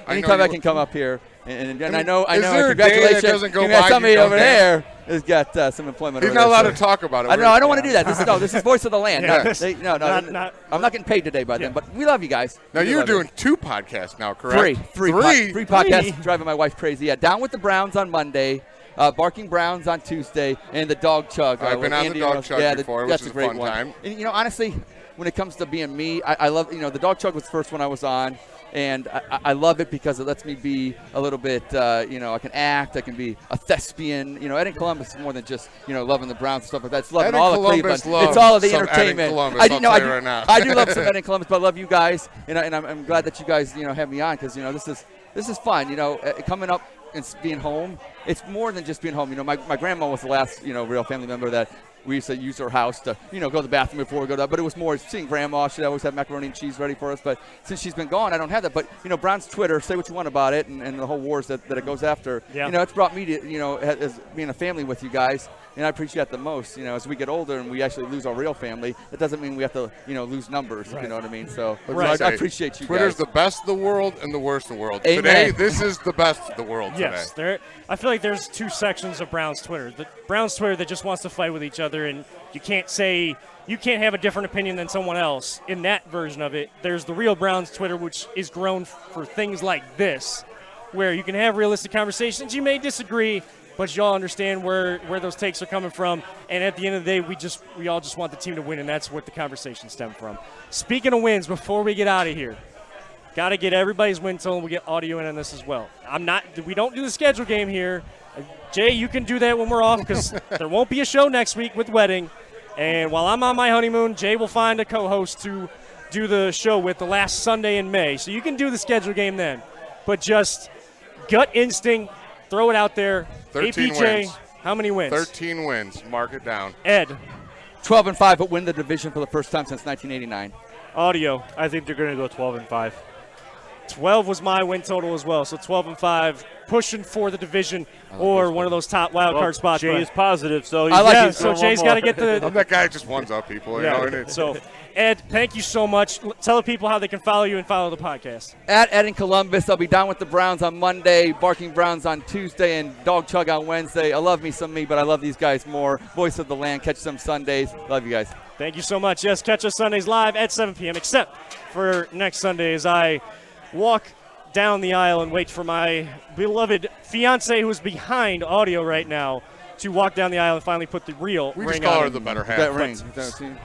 Anytime I can come up here, and I know. Congratulations. Somebody over there has got some employment. He's not allowed to talk about it. I don't want to do that. This is Voice of the Land. I'm not getting paid today by them, but we love you guys. Now you're doing 2 podcasts now, correct? Three podcasts. Driving my wife crazy. Yeah, Down with the Browns on Monday. Barking Browns on Tuesday, and the Dog Chug. I've been on the Dog Chug before, which is a fun time. And honestly, when it comes to being me, I love, the Dog Chug was the first one I was on, and I love it because it lets me be a little bit, I can act, I can be a thespian. Ed in Columbus is more than just, loving the Browns and stuff like that. It's loving all of Cleveland. It's all of the entertainment. I do love some Ed in Columbus, but I love you guys, and I'm glad that you guys, have me on because, this is fun, coming up and being home. It's more than just being home. My grandma was the last, real family member that we used to use her house to, go to the bathroom before we go to. But it was more seeing grandma. She'd always have macaroni and cheese ready for us. But since she's been gone, I don't have that. But, Brown's Twitter, say what you want about it and the whole wars that it goes after. Yeah. It's brought me to, as being a family with you guys. And I appreciate that the most. As we get older and we actually lose our real family, it doesn't mean we have to, lose numbers. Right. You know what I mean? So I appreciate you Twitter's guys. the best of the world and the worst of the world. Amen. Today, this is the best of the world yes, today. I feel like there's 2 sections of Brown's Twitter. The Brown's Twitter that just wants to fight with each other, and you can't have a different opinion than someone else in that version of it. There's the real Brown's Twitter, which is grown for things like this, where you can have realistic conversations. You may disagree, but you all understand where those takes are coming from. And at the end of the day, we all just want the team to win, and that's what the conversation stemmed from. Speaking of wins, before we get out of here, Got to get everybody's win total. We get audio in on this as well. We don't do the schedule game here. Jay, you can do that when we're off because there won't be a show next week with wedding. And while I'm on my honeymoon, Jay will find a co-host to do the show with the last Sunday in May. So you can do the schedule game then. But just gut instinct, throw it out there. 13 APJ, wins. how many wins? 13 wins. Mark it down. Ed. 12-5, but win the division for the first time since 1989. Audio. I think they're going to go 12-5. 12 was my win total as well, so 12-5, pushing for the division or one of those top wild card spots. Jay is positive, so so Jay's got to get the. I'm that guy that just ones up people. You know? So, Ed, thank you so much. Tell the people how they can follow you and follow the podcast. At Ed in Columbus, I'll be down with the Browns on Monday, Barking Browns on Tuesday, and Dog Chug on Wednesday. I love me some me, but I love these guys more. Voice of the land, catch them Sundays. Love you guys. Thank you so much. Yes, catch us Sundays live at 7 p.m., except for next Sunday as I walk down the aisle and wait for my beloved fiance who's behind audio right now to walk down the aisle and finally put the real we ring just call on. her the better half. That ring.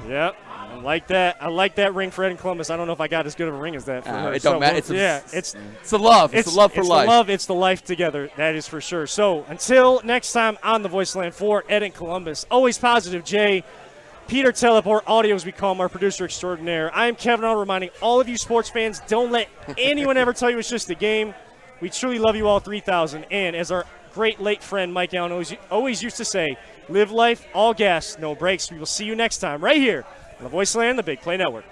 Yep. I like that. I like that ring for Ed in Columbus. I don't know if I got as good of a ring as that for her. It don't matter. It's the love. It's the love for life. It's the love. It's the life together. That is for sure. So until next time on the Voice Land for Ed in Columbus, always positive, Jay. Peter Tellep, or Audio as we call him, our producer extraordinaire. I am Kevin Arnold, reminding all of you sports fans, don't let anyone ever tell you it's just a game. We truly love you all 3,000. And as our great late friend Mike Allen always used to say, live life, all gas, no breaks. We will see you next time right here on the Voice Land, the Big Play Network.